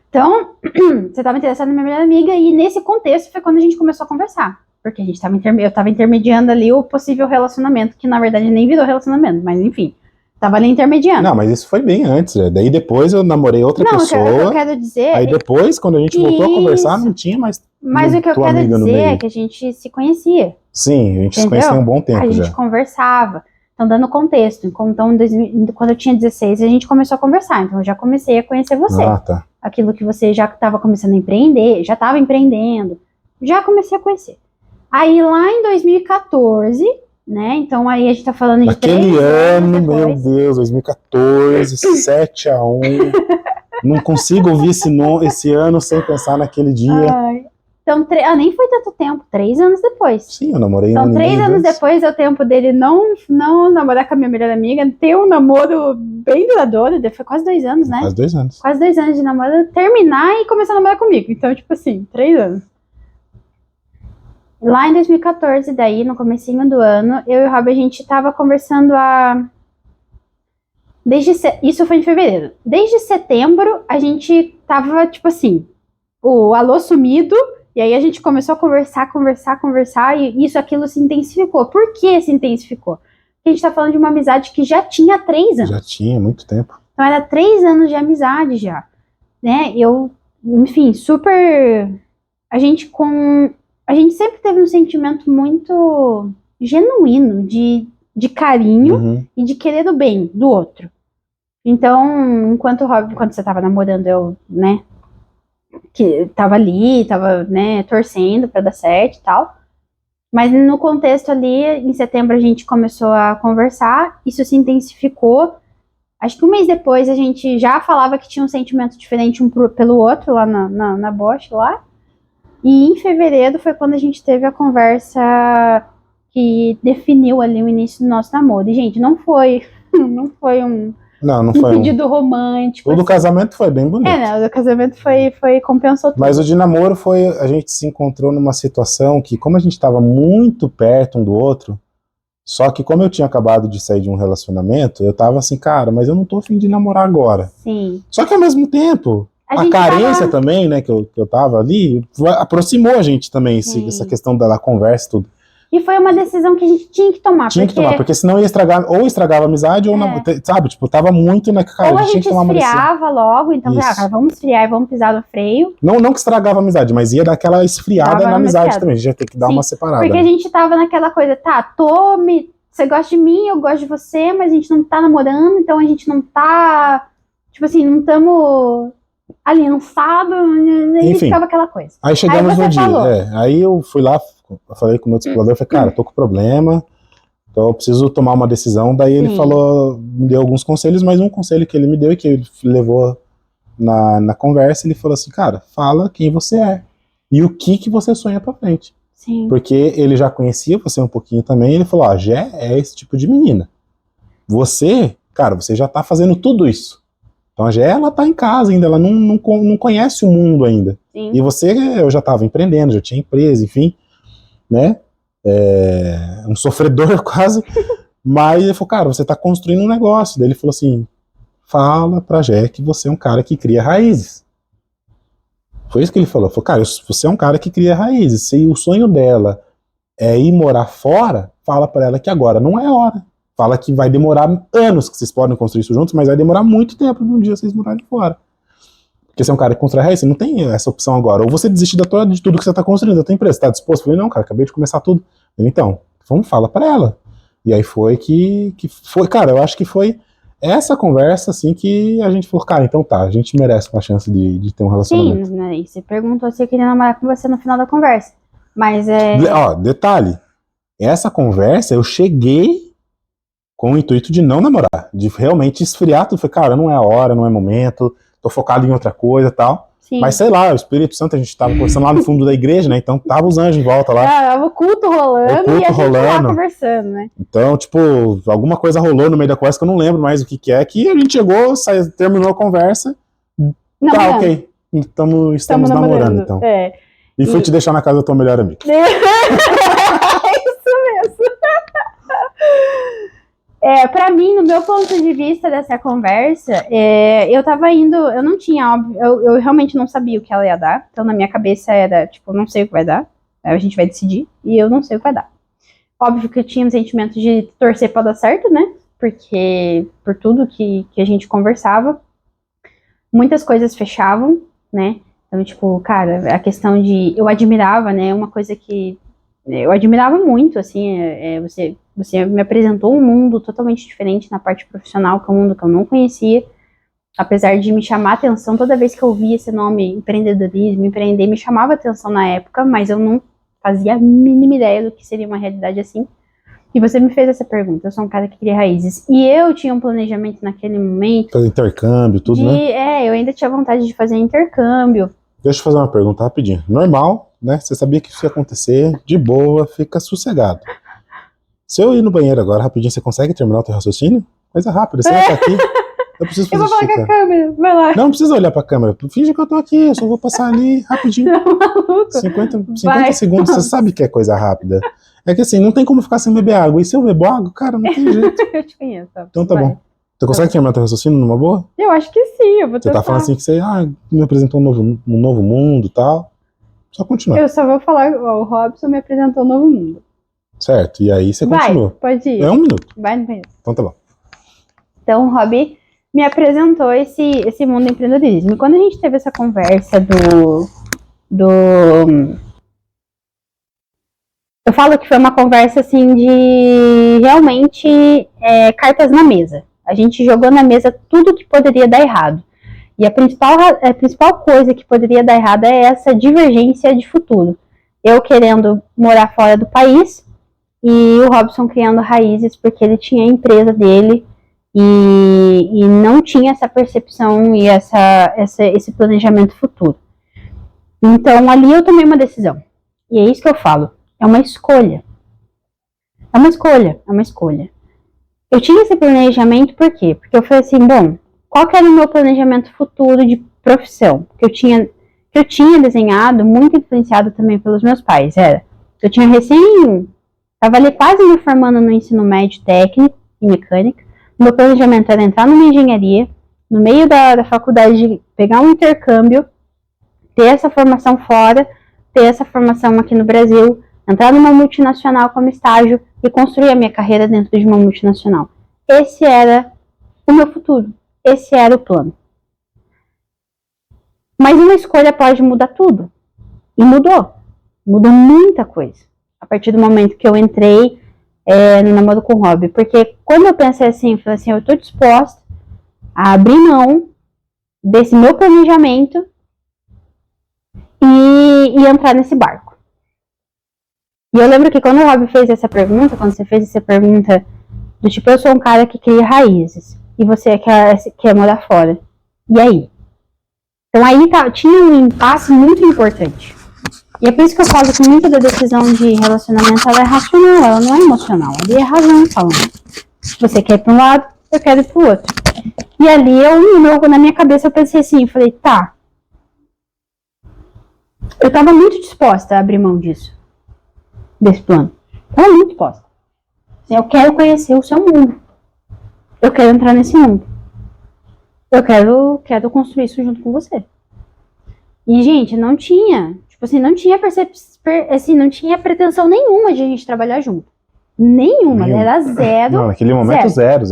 Então, você estava interessado na minha melhor amiga e nesse contexto foi quando a gente começou a conversar. Porque a gente eu estava intermediando ali o possível relacionamento, que na verdade nem virou relacionamento, mas enfim, tava ali intermediando.
Não, mas isso foi bem antes. Daí depois eu namorei outra
Não,
pessoa.
o que eu quero dizer...
Aí depois, quando a gente voltou a conversar,
Isso.
não tinha mais.
Mas o que eu
tua
quero
amiga no
dizer
meio.
é que a gente se conhecia.
Sim, a gente se
Entendeu?
conhecia há um bom tempo
A gente
já.
conversava. Então, dando contexto. Então, quando eu tinha 16, a gente começou a conversar. Então, eu já comecei a conhecer você.
Ah, tá.
Aquilo que você já estava começando a empreender, já estava empreendendo. Já comecei a conhecer. Aí, lá em 2014, né? Então, aí a gente tá falando de
Naquele
3
ano,
anos
meu
depois.
Deus, 2014, 7-1. Não consigo ouvir esse ano sem pensar naquele dia.
Ai. Então, nem foi tanto tempo, 3 anos depois.
Sim, eu namorei
Então,
um
3
menino
anos
desse.
depois é o tempo dele não namorar com a minha melhor amiga, ter um namoro bem duradouro, foi quase 2 anos, né?
Quase 2 anos.
Quase 2 anos de namoro, terminar e começar a namorar comigo. Então, tipo assim, 3 anos. Lá em 2014, daí, no comecinho do ano, eu e o Rob, a gente tava conversando Isso foi em fevereiro. Desde setembro, a gente tava, tipo assim, o alô sumido, e aí a gente começou a conversar, e aquilo se intensificou. Por que se intensificou? Porque a gente tá falando de uma amizade que já tinha 3 anos.
Já tinha, muito tempo.
Então era 3 anos de amizade já, né? Enfim, super... A gente sempre teve um sentimento muito genuíno de carinho e de querer o bem do outro. Então, enquanto você tava namorando, eu, né, que tava ali, tava, né, torcendo pra dar certo e tal. Mas no contexto ali, em setembro a gente começou a conversar, isso se intensificou. Acho que um mês depois a gente já falava que tinha um sentimento diferente um pelo outro lá na Bosch lá. E em fevereiro foi quando a gente teve a conversa que definiu ali o início do nosso namoro. E, gente, não foi um pedido romântico.
O do
assim.
casamento foi bem bonito.
O do casamento compensou tudo.
Mas o de namoro a gente se encontrou numa situação que, como a gente estava muito perto um do outro, só que como eu tinha acabado de sair de um relacionamento, eu tava assim, cara, mas eu não tô a fim de namorar agora.
Sim.
Só que ao mesmo tempo, a carência também, né, que eu tava ali, aproximou a gente também, essa questão da conversa e tudo.
E foi uma decisão que a gente tinha que tomar.
Porque senão ia estragar, ou estragava a amizade, ou, sabe, tipo, tava muito na cara.
Ou a gente esfriava logo, então, cara, vamos esfriar e vamos pisar no freio.
Não que estragava a amizade, mas ia dar aquela esfriada na amizade também, a gente ia ter que dar uma separada.
Porque a gente tava naquela coisa, você gosta de mim, eu gosto de você, mas a gente não tá namorando, então a gente não tá, tipo assim, não estamos aliançado, e ficava aquela coisa.
Aí chegamos no dia, aí eu fui lá, eu falei com o meu discipulador, eu falei, cara, tô com problema, então eu preciso tomar uma decisão. Daí ele me deu alguns conselhos, mas um conselho que ele me deu e que ele levou na conversa, ele falou assim, cara, fala quem você é e o que você sonha pra frente.
Sim.
Porque ele já conhecia você um pouquinho também, ele falou, Jé é esse tipo de menina. Você, cara, você já tá fazendo tudo isso. Então a Jé, ela tá em casa ainda, ela não conhece o mundo ainda.
Sim.
E você, eu já tava empreendendo, já tinha empresa, enfim, né? Um sofredor quase. Mas ele falou, cara, você tá construindo um negócio. Daí ele falou assim, fala pra Jé que você é um cara que cria raízes. Foi isso que ele falou. Ele falou, cara, você é um cara que cria raízes. Se o sonho dela é ir morar fora, fala pra ela que agora não é hora. Fala que vai demorar anos que vocês podem construir isso juntos, mas vai demorar muito tempo pra um dia vocês morarem fora. Porque você é um cara que constrói raiz, você não tem essa opção agora. Ou você desiste de tudo que você tá construindo, da tua empresa. Você tá disposto? Eu falei, não, cara, acabei de começar tudo. Então, vamos, fala pra ela. E aí foi que foi, cara, eu acho que foi essa conversa, assim, que a gente falou, cara, então tá, a gente merece uma chance de ter um relacionamento.
Sim, né? E você perguntou se eu queria namorar com você no final da conversa. Mas
detalhe, essa conversa eu cheguei com o intuito de não namorar, de realmente esfriar tudo. Falei, cara, não é a hora, não é momento, tô focado em outra coisa e tal.
Sim.
Mas sei lá, o Espírito Santo, a gente tava conversando lá no fundo da igreja, né? Então tava os anjos em volta lá.
Tava o culto rolando
O culto
e a gente lá
rolando.
conversando, né?
Então, tipo, alguma coisa rolou no meio da conversa que eu não lembro mais o que que é, que a gente chegou, terminou a conversa. Tá,
Namorando.
ok. Estamos namorando, então.
É.
E fui te deixar na casa da tua melhor amiga.
É isso mesmo. Pra mim, no meu ponto de vista dessa conversa, eu tava indo, eu não tinha, óbvio, eu realmente não sabia o que ela ia dar, então na minha cabeça era, tipo, eu não sei o que vai dar, a gente vai decidir, e eu não sei o que vai dar. Óbvio que eu tinha um sentimento de torcer pra dar certo, né, porque por tudo que a gente conversava, muitas coisas fechavam, né, então, tipo, cara, a questão de, eu admirava, né, uma coisa que eu admirava muito, assim, você me apresentou um mundo totalmente diferente na parte profissional, que é um mundo que eu não conhecia, apesar de me chamar a atenção toda vez que eu via esse nome, empreendedorismo, empreender, me chamava a atenção na época, mas eu não fazia a mínima ideia do que seria uma realidade assim. E você me fez essa pergunta, eu sou um cara que cria raízes, e eu tinha um planejamento naquele momento...
Fazer intercâmbio, tudo, né?
eu ainda tinha vontade de fazer intercâmbio.
Deixa eu fazer uma pergunta rapidinho. Normal, né? Você sabia que isso ia acontecer, de boa, fica sossegado. Se eu ir no banheiro agora, rapidinho, você consegue terminar o teu raciocínio? Coisa rápida, você vai estar aqui. Eu preciso fazer
Eu vou falar com a câmera, vai lá.
Não precisa olhar pra câmera. Finge que eu tô aqui, eu só vou passar ali rapidinho. 50 segundos, você sabe que é coisa rápida. É que assim, não tem como ficar sem beber água. E se eu bebo água, cara, não tem jeito.
Eu te conheço.
Então tá bom. Você consegue terminar teu raciocínio numa boa?
Eu acho que sim, eu vou
Você
tentar.
tá falando assim que você me apresentou um novo mundo e tal. Só continua.
Eu só vou falar, o Robson me apresentou um novo mundo.
Certo, e aí você continua.
Pode ir.
É 1 minuto.
Vai no banheiro.
Então tá bom.
Então o Rob me apresentou esse mundo do empreendedorismo. E quando a gente teve essa conversa eu falo que foi uma conversa assim de realmente cartas na mesa. A gente jogou na mesa tudo que poderia dar errado. E a principal coisa que poderia dar errado é essa divergência de futuro. Eu querendo morar fora do país e o Robson criando raízes porque ele tinha a empresa dele e não tinha essa percepção e esse planejamento futuro. Então ali eu tomei uma decisão. E é isso que eu falo. É uma escolha. É uma escolha. É uma escolha. Eu tinha esse planejamento por quê? Porque eu falei assim, bom, qual que era o meu planejamento futuro de profissão? Que eu tinha desenhado, muito influenciado também pelos meus pais. Eu tinha estava ali quase me formando no ensino médio técnico e mecânica. O meu planejamento era entrar numa engenharia, no meio da faculdade, pegar um intercâmbio, ter essa formação fora, ter essa formação aqui no Brasil, entrar numa multinacional como estágio e construir a minha carreira dentro de uma multinacional. Esse era o meu futuro. Esse era o plano. Mas uma escolha pode mudar tudo. E mudou. Mudou muita coisa. A partir do momento que eu entrei no namoro com o Rob. Porque quando eu pensei assim, eu falei assim, eu estou disposta a abrir mão desse meu planejamento e entrar nesse barco. E eu lembro que quando o Rob fez essa pergunta, quando você fez essa pergunta do tipo, eu sou um cara que cria raízes e você quer morar fora. E aí? Então aí tinha um impasse muito importante. E é por isso que eu falo que muita da decisão de relacionamento ela é racional, ela não é emocional. Ali é razão falando. Você quer ir para um lado, eu quero ir para o outro. E ali na minha cabeça eu pensei assim, eu falei, tá. Eu estava muito disposta a abrir mão disso. Desse plano. Estava muito disposta. Eu quero conhecer o seu mundo. Eu quero entrar nesse mundo. Eu quero construir isso junto com você. E, gente, não tinha pretensão nenhuma de a gente trabalhar junto. Nenhuma, era zero.
Não, naquele momento zero.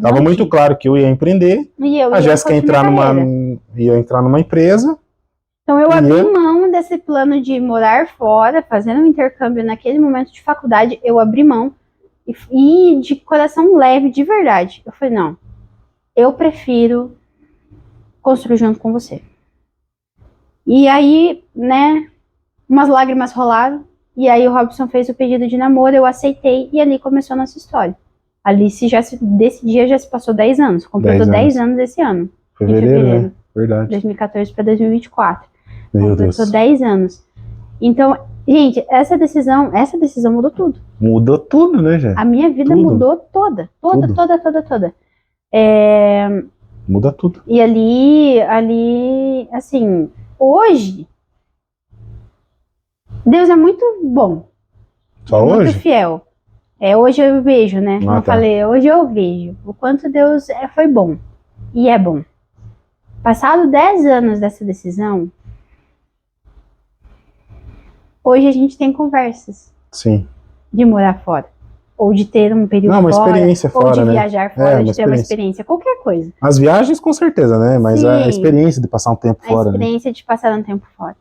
Tava muito claro que eu ia empreender, a Jéssica ia entrar numa empresa.
Então eu abri mão desse plano de morar fora, fazendo um intercâmbio naquele momento de faculdade, eu abri mão e de coração leve, de verdade. Eu falei, não, eu prefiro construir junto com você. E aí, né, umas lágrimas rolaram, e aí o Robson fez o pedido de namoro, eu aceitei, e ali começou a nossa história. Desse dia já se passou 10 anos, completou 10 anos esse ano.
Fevereiro, né? Verdade.
2014 para 2024.
Meu Deus.
Completou 10 anos. Então, gente, essa decisão mudou tudo.
Mudou tudo, né, gente?
A minha vida
Tudo.
mudou toda.
Tudo.
Toda.
Muda tudo.
E ali, assim, hoje, Deus é muito bom.
Só
é
hoje?
Muito fiel. Hoje eu vejo, né? Como eu falei, hoje eu vejo o quanto Deus foi bom. E é bom. Passado 10 anos dessa decisão, hoje a gente tem conversas.
Sim.
De morar fora. Ou de ter um período
uma
fora.
experiência fora,
ou de
né?
viajar fora, de ter uma experiência. Qualquer coisa.
As viagens, com certeza, né? Mas
Sim.
a experiência de passar um tempo fora.
A experiência de passar um tempo fora.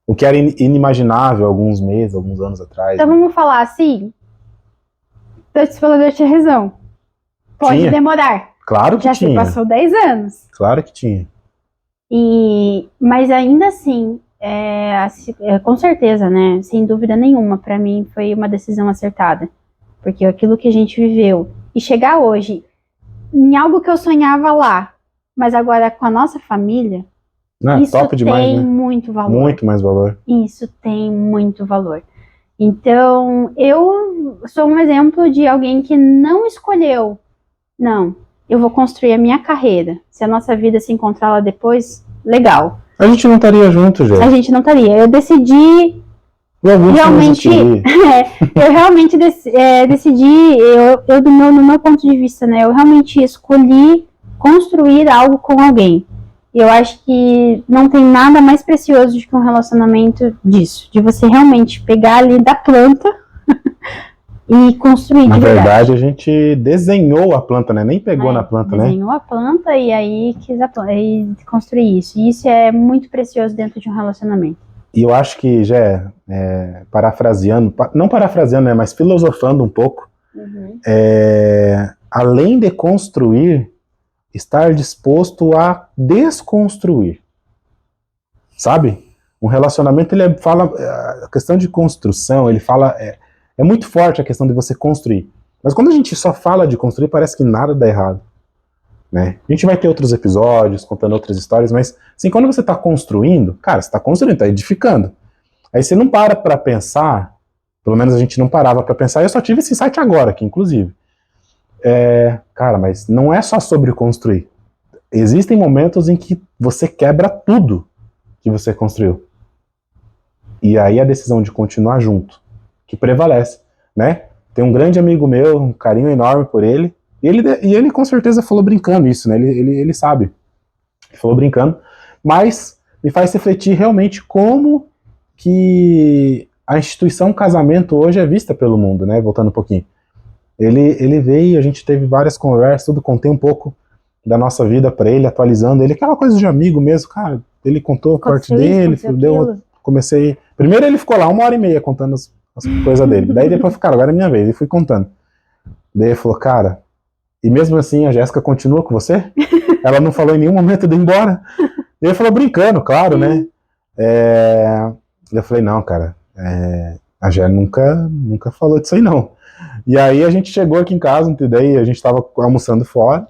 O que era inimaginável alguns meses, alguns anos atrás.
Então vamos falar assim. Deus falou, Deus tinha razão. Pode demorar.
Claro que
já
tinha.
Já se passou 10 anos.
Claro que tinha.
Mas ainda assim, com certeza, né? Sem dúvida nenhuma, pra mim foi uma decisão acertada. Porque aquilo que a gente viveu e chegar hoje em algo que eu sonhava lá, mas agora com a nossa família, isso
top demais,
tem
né?
muito valor.
Muito mais valor.
Isso tem muito valor. Então, eu sou um exemplo de alguém que não escolheu. Não, eu vou construir a minha carreira. Se a nossa vida se encontrar lá depois, legal.
A gente não estaria junto, gente.
A gente não estaria. Eu decidi... Realmente, eu realmente decidi, no meu ponto de vista, né, eu realmente escolhi construir algo com alguém. E eu acho que não tem nada mais precioso do que um relacionamento disso, de você realmente pegar ali da planta e construir de verdade.
Na verdade, a gente desenhou a planta, né? Nem pegou na planta, né?
Desenhou a planta e aí quis construir isso. E isso é muito precioso dentro de um relacionamento.
E eu acho que, já parafraseando, não parafraseando, né, mas filosofando um pouco, além de construir, estar disposto a desconstruir. Sabe? Um relacionamento, ele fala, a questão de construção, ele fala, é muito forte a questão de você construir. Mas quando a gente só fala de construir, parece que nada dá errado. Né? A gente vai ter outros episódios contando outras histórias, mas assim, quando você está construindo, cara, você está construindo, está edificando. Aí você não para para pensar, pelo menos a gente não parava para pensar, eu só tive esse insight agora aqui, inclusive. Cara, mas não é só sobre construir. Existem momentos em que você quebra tudo que você construiu. E aí a decisão de continuar junto, que prevalece, né? Tem um grande amigo meu, um carinho enorme por ele, e ele com certeza falou brincando isso, né? Ele sabe. Ele falou brincando. Mas me faz refletir realmente como que a instituição casamento hoje é vista pelo mundo, né? Voltando um pouquinho. Ele veio, a gente teve várias conversas, tudo, contei um pouco da nossa vida para ele, atualizando ele, aquela coisa de amigo mesmo, cara. Ele contou a parte dele, comecei... Primeiro ele ficou lá 1h30 contando as coisas dele. Daí depois, cara, agora é minha vez. E fui contando. Daí ele falou, cara... E mesmo assim, a Jéssica continua com você? Ela não falou em nenhum momento de ir embora. E ele falou brincando, claro, né? Eu falei, não, cara, a Jé nunca falou disso aí, não. E aí a gente chegou aqui em casa, daí a gente tava almoçando fora,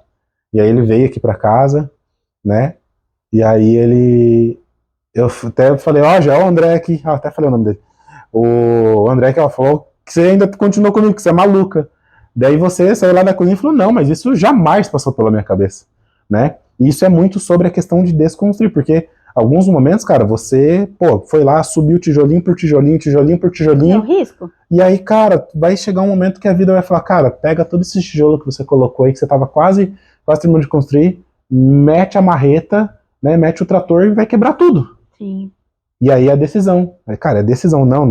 e aí ele veio aqui pra casa, né? E aí eu até falei, Jé, o André aqui, até falei o nome dele. O André que ela falou que você ainda continuou comigo, que você é maluca. Daí você saiu lá da cozinha e falou, não, mas isso jamais passou pela minha cabeça, né? E isso é muito sobre a questão de desconstruir, porque alguns momentos, cara, você, foi lá, subiu tijolinho por tijolinho, tijolinho por tijolinho.
É um risco.
E aí, cara, vai chegar um momento que a vida vai falar, cara, pega todo esse tijolo que você colocou aí, que você tava quase terminando de construir, mete a marreta, né, mete o trator e vai quebrar tudo.
Sim.
E aí a decisão. Cara, é decisão, não,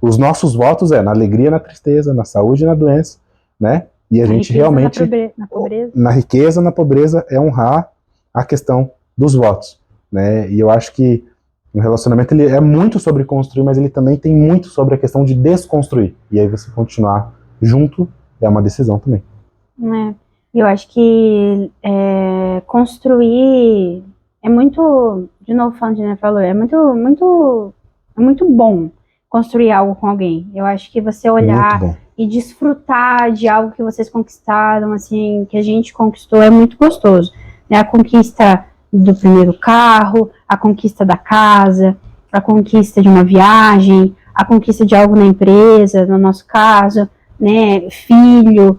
os nossos votos na alegria, na tristeza, na saúde e na doença, né? E a gente realmente,
na pobreza.
Na riqueza, na pobreza, é honrar a questão dos votos, né? E eu acho que o relacionamento ele é muito sobre construir, mas ele também tem muito sobre a questão de desconstruir. E aí você continuar junto é uma decisão também.
Eu acho que construir é muito, de novo falando de Né falou, é muito bom construir algo com alguém. Eu acho que você olhar e desfrutar de algo que vocês conquistaram, assim, que a gente conquistou, é muito gostoso. Né? A conquista do primeiro carro, a conquista da casa, a conquista de uma viagem, a conquista de algo na empresa, no nosso caso, né, filho.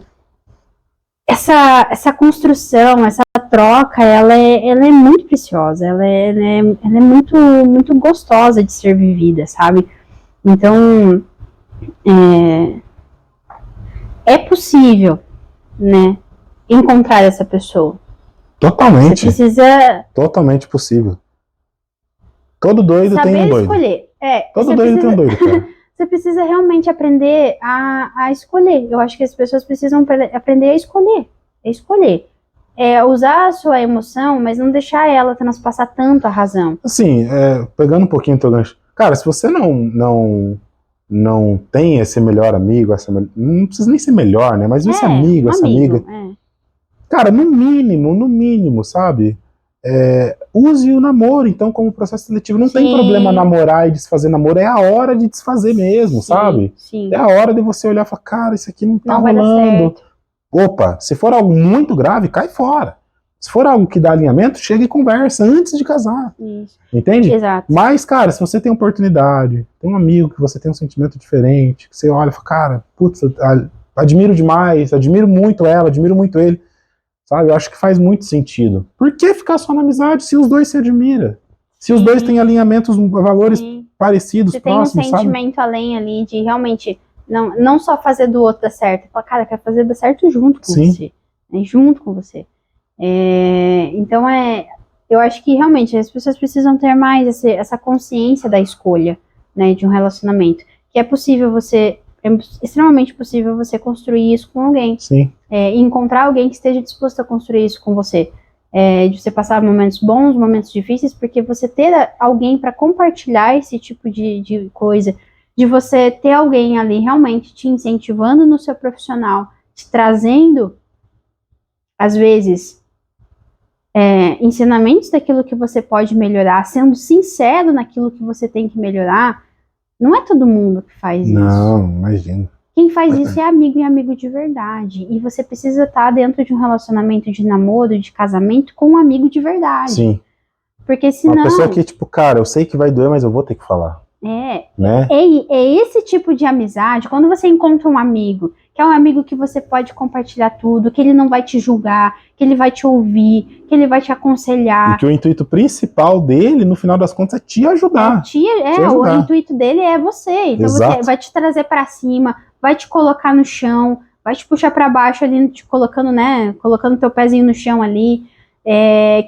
Essa construção, essa troca, ela é muito preciosa, ela é muito, muito gostosa de ser vivida, sabe? Então, é possível, né, encontrar essa pessoa.
Totalmente.
Você precisa...
Totalmente possível. Todo doido tem um doido.
Escolher.
Todo doido tem um doido, cara.
Você precisa realmente aprender a escolher. Eu acho que as pessoas precisam aprender a escolher. Usar a sua emoção, mas não deixar ela transpassar tanto a razão.
Assim, pegando um pouquinho o teu gancho. Cara, se você não tem esse melhor amigo, não precisa nem ser melhor, né? Mas esse amigo, essa amiga. Cara, no mínimo, sabe? Use o namoro, então, como processo seletivo. Não tem problema namorar e desfazer namoro. É a hora de desfazer mesmo, sabe?
Sim.
É a hora de você olhar e falar, cara, isso aqui não tá rolando.
Vai dar certo.
Opa, se for algo muito grave, cai fora. Se for algo que dá alinhamento, chega e conversa antes de casar.
Isso.
Entende?
Exato.
Mas, cara, se você tem oportunidade, tem um amigo que você tem um sentimento diferente, que você olha e fala, cara, putz, admiro demais, admiro muito ela, admiro muito ele. Sabe, eu acho que faz muito sentido. Por que ficar só na amizade se os dois se admiram? Se os dois têm alinhamentos, valores parecidos,
você
próximos,
tem um sentimento além ali de realmente não só fazer do outro dar certo. Fala, cara, eu quero fazer dar certo junto com você. Junto com você. Então, eu acho que realmente as pessoas precisam ter mais essa consciência da escolha, né, de um relacionamento. Que é extremamente possível você construir isso com alguém.
Sim.
E encontrar alguém que esteja disposto a construir isso com você. De você passar momentos bons, momentos difíceis, porque você ter alguém para compartilhar esse tipo de coisa, de você ter alguém ali realmente te incentivando no seu profissional, te trazendo, às vezes, ensinamentos daquilo que você pode melhorar, sendo sincero naquilo que você tem que melhorar. Não é todo mundo que faz isso.
Não, imagina.
Quem faz isso é amigo e amigo de verdade. E você precisa estar dentro de um relacionamento de namoro, de casamento, com um amigo de verdade.
Sim.
Porque senão...
Uma pessoa que, tipo, cara, eu sei que vai doer, mas eu vou ter que falar.
Né? É esse tipo de amizade, quando você encontra um amigo, que é um amigo que você pode compartilhar tudo, que ele não vai te julgar, que ele vai te ouvir, que ele vai te aconselhar.
E que o intuito principal dele, no final das contas, é te ajudar.
O intuito dele é você. Então você vai te trazer pra cima, vai te colocar no chão, vai te puxar pra baixo ali, te colocando, né, colocando teu pezinho no chão ali,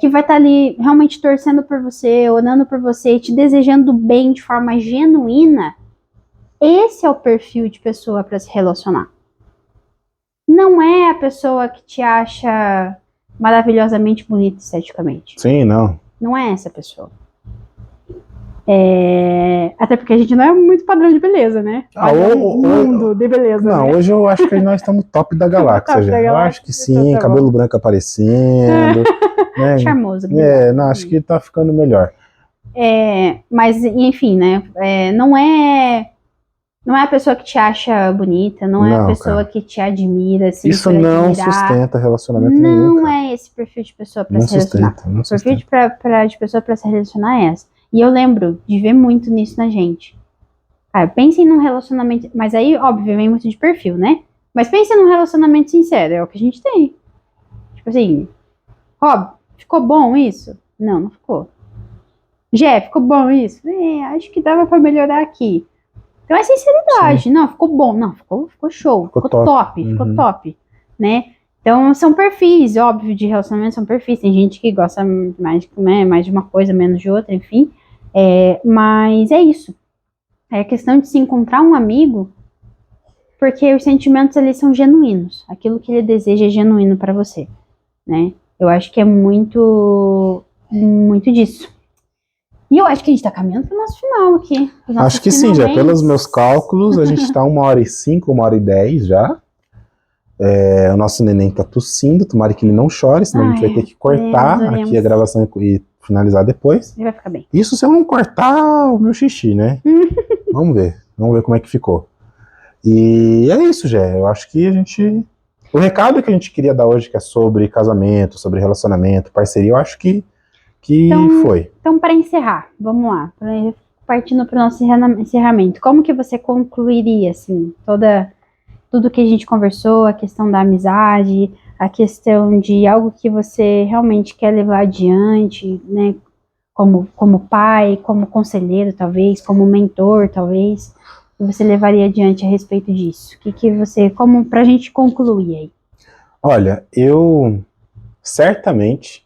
que vai estar ali realmente torcendo por você, orando por você, te desejando bem de forma genuína. Esse é o perfil de pessoa para se relacionar. Não é a pessoa que te acha maravilhosamente bonita esteticamente.
Sim, não.
Não é essa pessoa. Até porque a gente não é muito padrão de beleza, né? Mundo de beleza.
Não,
né?
Hoje eu acho que nós estamos top da galáxia, gente. Eu acho que sim,
tá
cabelo branco aparecendo. Né?
Charmoso.
Não, acho que tá ficando melhor.
Mas, enfim, né? Não é a pessoa que te acha bonita, não é a pessoa que te admira. Assim,
isso não sustenta relacionamento nenhum.
Não é esse perfil de pessoa para se relacionar.
Não
o perfil de pessoa para se relacionar é essa. E eu lembro de ver muito nisso na gente. Cara, pensem num relacionamento... Mas aí, óbvio, vem muito de perfil, né? Mas pensem num relacionamento sincero, é o que a gente tem. Tipo assim... Rob, ficou bom isso? Não ficou. Jé, ficou bom isso? Acho que dava pra melhorar aqui. Então é sinceridade. Sim. Não, ficou bom. Não, ficou show. Ficou top. Ficou top. Né? Então são perfis, óbvio, de relacionamento, são perfis. Tem gente que gosta mais de uma coisa, menos de outra, enfim. Mas é isso. É a questão de se encontrar um amigo, porque os sentimentos ali são genuínos. Aquilo que ele deseja é genuíno para você, né? Eu acho que é muito, muito disso. E eu acho que a gente tá caminhando pro nosso final aqui.
Acho que sim, já pelos meus cálculos, a gente tá 1h05, 1h10 já. O nosso neném tá tossindo, tomara que ele não chore, senão a gente vai ter que cortar aqui a gravação e finalizar depois.
Ele vai ficar bem.
Isso se eu não cortar o meu xixi, né? Vamos ver como é que ficou. E é isso, Jé. Eu acho que a gente... O recado que a gente queria dar hoje, que é sobre casamento, sobre relacionamento, parceria, eu acho que que foi.
Então, para encerrar, vamos lá, partindo para o nosso encerramento, como que você concluiria, assim, tudo que a gente conversou, a questão da amizade, a questão de algo que você realmente quer levar adiante, né, como pai, como conselheiro, talvez, como mentor, talvez, que você levaria adiante a respeito disso? Que você, como pra gente concluir aí?
Olha, eu certamente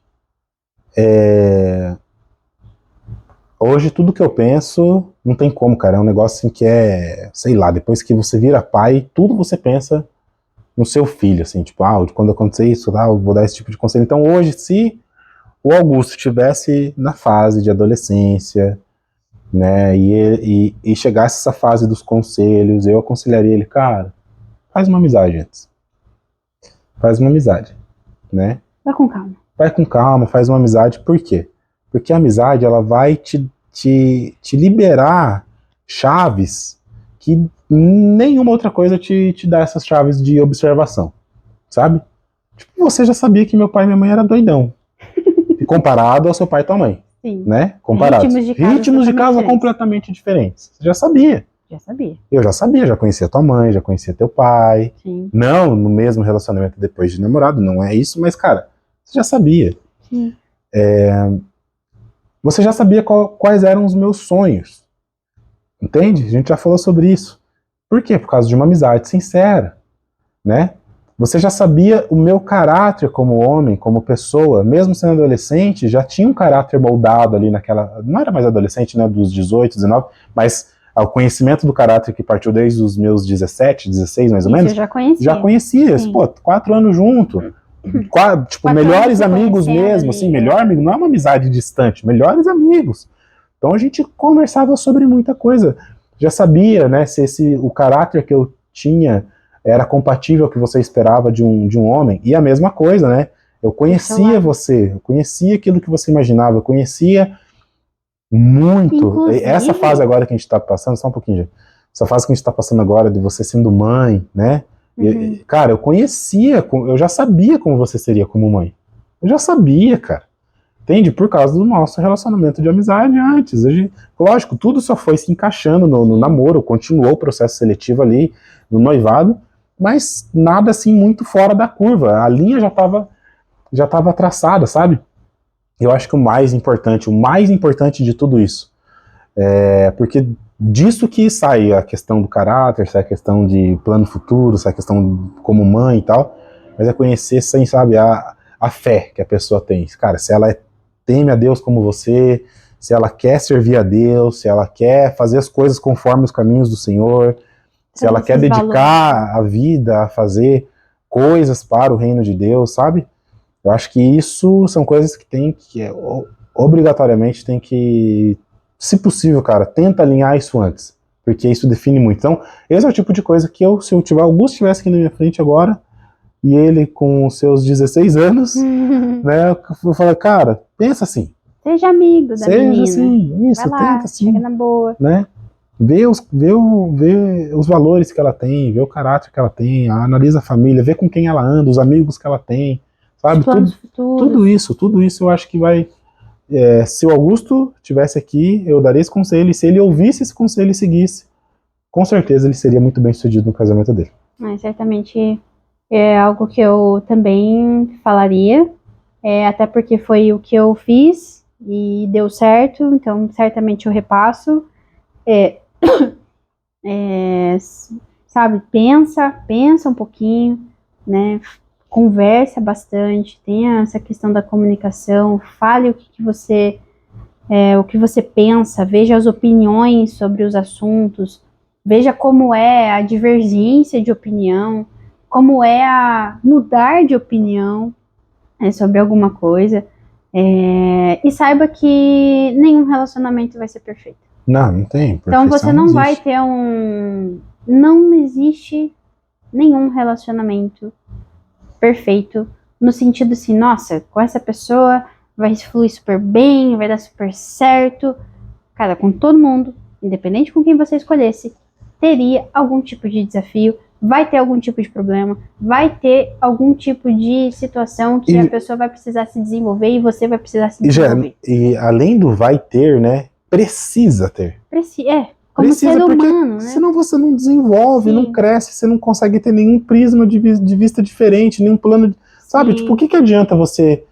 hoje tudo que eu penso não tem como, cara, é um negócio assim que sei lá, depois que você vira pai, tudo você pensa no seu filho, assim, tipo, quando acontecer isso, eu vou dar esse tipo de conselho. Então hoje, se o Augusto estivesse na fase de adolescência, né, e chegasse essa fase dos conselhos, eu aconselharia ele, cara, faz uma amizade antes. Faz uma amizade, né?
Vai com calma.
Vai com calma, faz uma amizade, por quê? Porque a amizade, ela vai te liberar chaves que nenhuma outra coisa te dá essas chaves de observação, sabe? Tipo, você já sabia que meu pai e minha mãe eram doidão. E comparado ao seu pai e tua mãe.
Sim.
Né? Comparados. Ritmos de casa completamente diferentes. Você já sabia.
Já sabia.
Eu já sabia, já conhecia tua mãe, já conhecia teu pai.
Sim.
Não no mesmo relacionamento depois de namorado, não é isso, mas, cara, você já sabia.
Sim.
Você já sabia quais eram os meus sonhos. Entende? A gente já falou sobre isso. Por quê? Por causa de uma amizade sincera, né? Você já sabia o meu caráter como homem, como pessoa, mesmo sendo adolescente, já tinha um caráter moldado ali naquela... Não era mais adolescente, né, dos 18, 19, mas o conhecimento do caráter que partiu desde os meus 17, 16, mais ou menos.
Eu já conhecia.
Já conhecia. Pô, 4 anos junto. Tipo, melhores amigos mesmo, assim, melhor amigo, não é uma amizade distante, melhores amigos. Então a gente conversava sobre muita coisa. Já sabia, né, se o caráter que eu tinha era compatível ao que você esperava de um homem. E a mesma coisa, né? Eu conhecia você, eu conhecia aquilo que você imaginava, eu conhecia muito.
Inclusive,
essa fase agora que a gente tá passando, só um pouquinho, gente. Essa fase que a gente tá passando agora de você sendo mãe, né?
Uhum.
Cara, eu já sabia como você seria como mãe. Eu já sabia, cara. Entende? Por causa do nosso relacionamento de amizade antes. Lógico, tudo só foi se encaixando no namoro, continuou o processo seletivo ali, no noivado, mas nada assim muito fora da curva. A linha já tava traçada, sabe? Eu acho que o mais importante de tudo isso, porque disso que sai a questão do caráter, sai a questão de plano futuro, sai a questão como mãe e tal, mas é conhecer, sem, sabe, a fé que a pessoa tem. Cara, se ela teme a Deus como você, se ela quer servir a Deus, se ela quer fazer as coisas conforme os caminhos do Senhor, se ela quer dedicar a vida a fazer coisas para o reino de Deus, sabe? Eu acho que isso são coisas que obrigatoriamente tem que, se possível, cara, tenta alinhar isso antes, porque isso define muito. Então, esse é o tipo de coisa que se o Augusto estivesse aqui na minha frente agora, e ele com os seus 16 anos, né, eu falo, cara, pensa assim.
Seja amigo da menina.
Seja assim, isso,
vai lá,
tenta assim.
chega na boa.
Né? Vê os valores que ela tem, vê o caráter que ela tem, analisa a família, vê com quem ela anda, os amigos que ela tem, sabe? Tudo isso eu acho que vai... se o Augusto estivesse aqui, eu daria esse conselho, e se ele ouvisse esse conselho e seguisse, com certeza ele seria muito bem sucedido no casamento dele.
Certamente é algo que eu também falaria, até porque foi o que eu fiz e deu certo, então certamente eu repasso. Sabe, pensa um pouquinho, né? Conversa bastante, tenha essa questão da comunicação, fale o que você pensa, veja as opiniões sobre os assuntos, veja como é a divergência de opinião, como é a mudar de opinião sobre alguma coisa, e saiba que nenhum relacionamento vai ser perfeito.
Não tem.
Então você não vai ter não existe nenhum relacionamento perfeito, no sentido assim, nossa, com essa pessoa vai fluir super bem, vai dar super certo. Cara, com todo mundo, independente com quem você escolhesse, teria algum tipo de desafio, vai ter algum tipo de problema, vai ter algum tipo de situação que a pessoa vai precisar se desenvolver e você vai precisar se desenvolver.
E além do vai ter, né? Precisa ter.
Como
Precisa,
ser
porque
humano, né?
senão você não desenvolve,
Sim.
não cresce, você não consegue ter nenhum prisma de vista diferente, nenhum plano, sabe?
Sim.
Tipo, o que adianta você...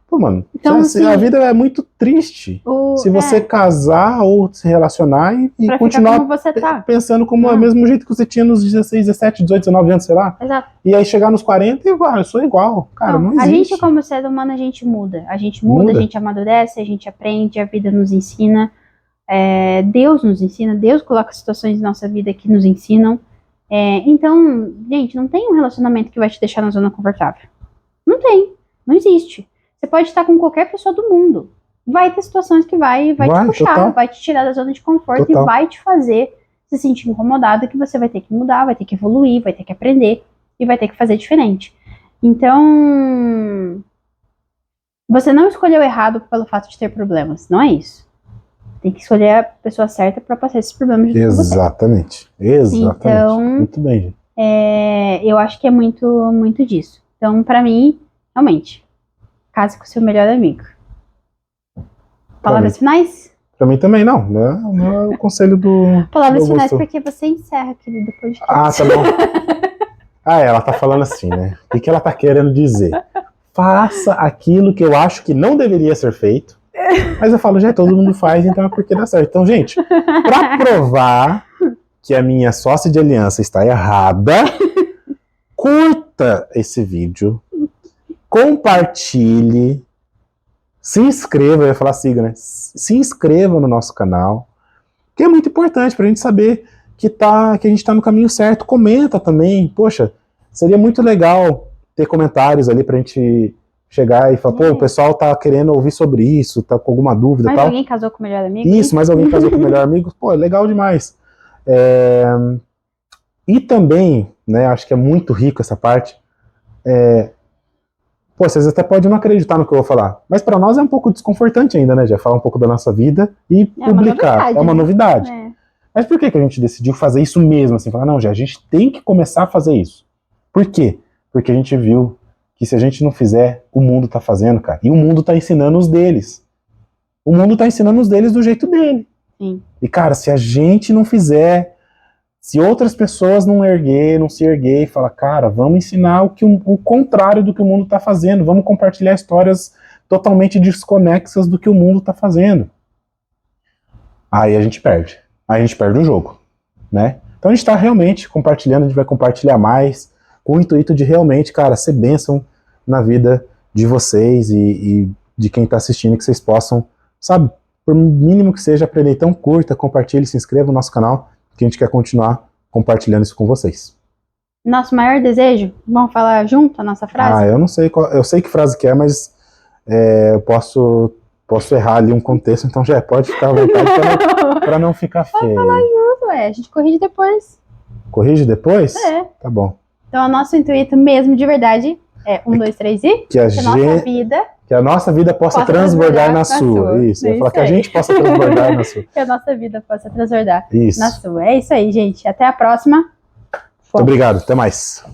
Pô, mano,
Então, assim,
a vida é muito triste se você casar ou se relacionar e continuar
como você tá.
pensando como é o mesmo jeito que você tinha nos 16, 17, 18, 19 anos, sei lá.
Exato.
E aí chegar nos 40 e, eu sou igual. Cara, não existe.
A gente, como ser humano, a gente muda. A gente muda, a gente amadurece, a gente aprende, a vida nos ensina. Deus nos ensina, Deus coloca situações na nossa vida que nos ensinam. Então, gente, não tem um relacionamento que vai te deixar na zona confortável. Não tem, não existe. Você pode estar com qualquer pessoa do mundo. Vai ter situações que vai te puxar, total. Vai te tirar da zona de conforto total. E vai te fazer se sentir incomodado, que você vai ter que mudar, vai ter que evoluir, vai ter que aprender e vai ter que fazer diferente. Então, você não escolheu errado pelo fato de ter problemas, não é isso. Tem que escolher a pessoa certa para passar esses problemas de
Exatamente.
Então,
muito bem, gente.
Eu acho que é muito disso. Então, para mim, realmente, case com o seu melhor amigo. Palavras finais?
Pra mim também não. Não é o conselho do...
Palavras finais porque você encerra, querido podcast.
Ah, tá bom. Ela tá falando assim, né? O que ela tá querendo dizer? Faça aquilo que eu acho que não deveria ser feito. Mas eu falo, já todo mundo faz, então é porque dá certo. Então, gente, pra provar que a minha sócia de aliança está errada, curta esse vídeo, compartilhe, se inscreva, eu ia falar siga, né? Se inscreva no nosso canal, que é muito importante pra gente saber que a gente tá no caminho certo. Comenta também, poxa, seria muito legal ter comentários ali pra gente chegar e falar, pô, o pessoal tá querendo ouvir sobre isso, tá com alguma dúvida e tal.
Mais alguém casou com o melhor amigo?
Isso, mais alguém casou com o melhor amigo, pô, é legal demais. E também, né, acho que é muito rico essa parte, pô, vocês até podem não acreditar no que eu vou falar, mas pra nós é um pouco desconfortante ainda, né, já falar um pouco da nossa vida e publicar. É uma novidade. Mas por que a gente decidiu fazer isso mesmo, assim, falar, não, já, a gente tem que começar a fazer isso. Por quê? Porque a gente viu que se a gente não fizer, o mundo tá fazendo, cara. E o mundo tá ensinando os deles. O mundo tá ensinando os deles do jeito dele.
Sim.
E, cara, se a gente não fizer, se outras pessoas não se erguer e falar, cara, vamos ensinar o contrário do que o mundo tá fazendo, vamos compartilhar histórias totalmente desconexas do que o mundo tá fazendo. Aí a gente perde. Aí a gente perde o jogo, né? Então a gente tá realmente compartilhando, a gente vai compartilhar mais, com o intuito de realmente, cara, ser bênção na vida de vocês e de quem tá assistindo, que vocês possam, sabe, por mínimo que seja, aprender. Então curta, compartilhe, se inscreva no nosso canal, que a gente quer continuar compartilhando isso com vocês.
Nosso maior desejo? Vamos falar junto a nossa frase?
Eu não sei eu sei que frase que é, mas eu posso errar ali um contexto, então já pode ficar à vontade pra não ficar feio.
Vamos falar junto, a gente corrige depois.
Corrige depois? Tá bom.
Então, o nosso intuito mesmo, de verdade, é 1, 2, 3 e... Que
a nossa vida possa transbordar na sua. Isso, eu ia falar que a gente possa transbordar na sua.
Que a nossa vida possa transbordar
na
sua. É isso aí, gente. Até a próxima.
Muito obrigado, até mais.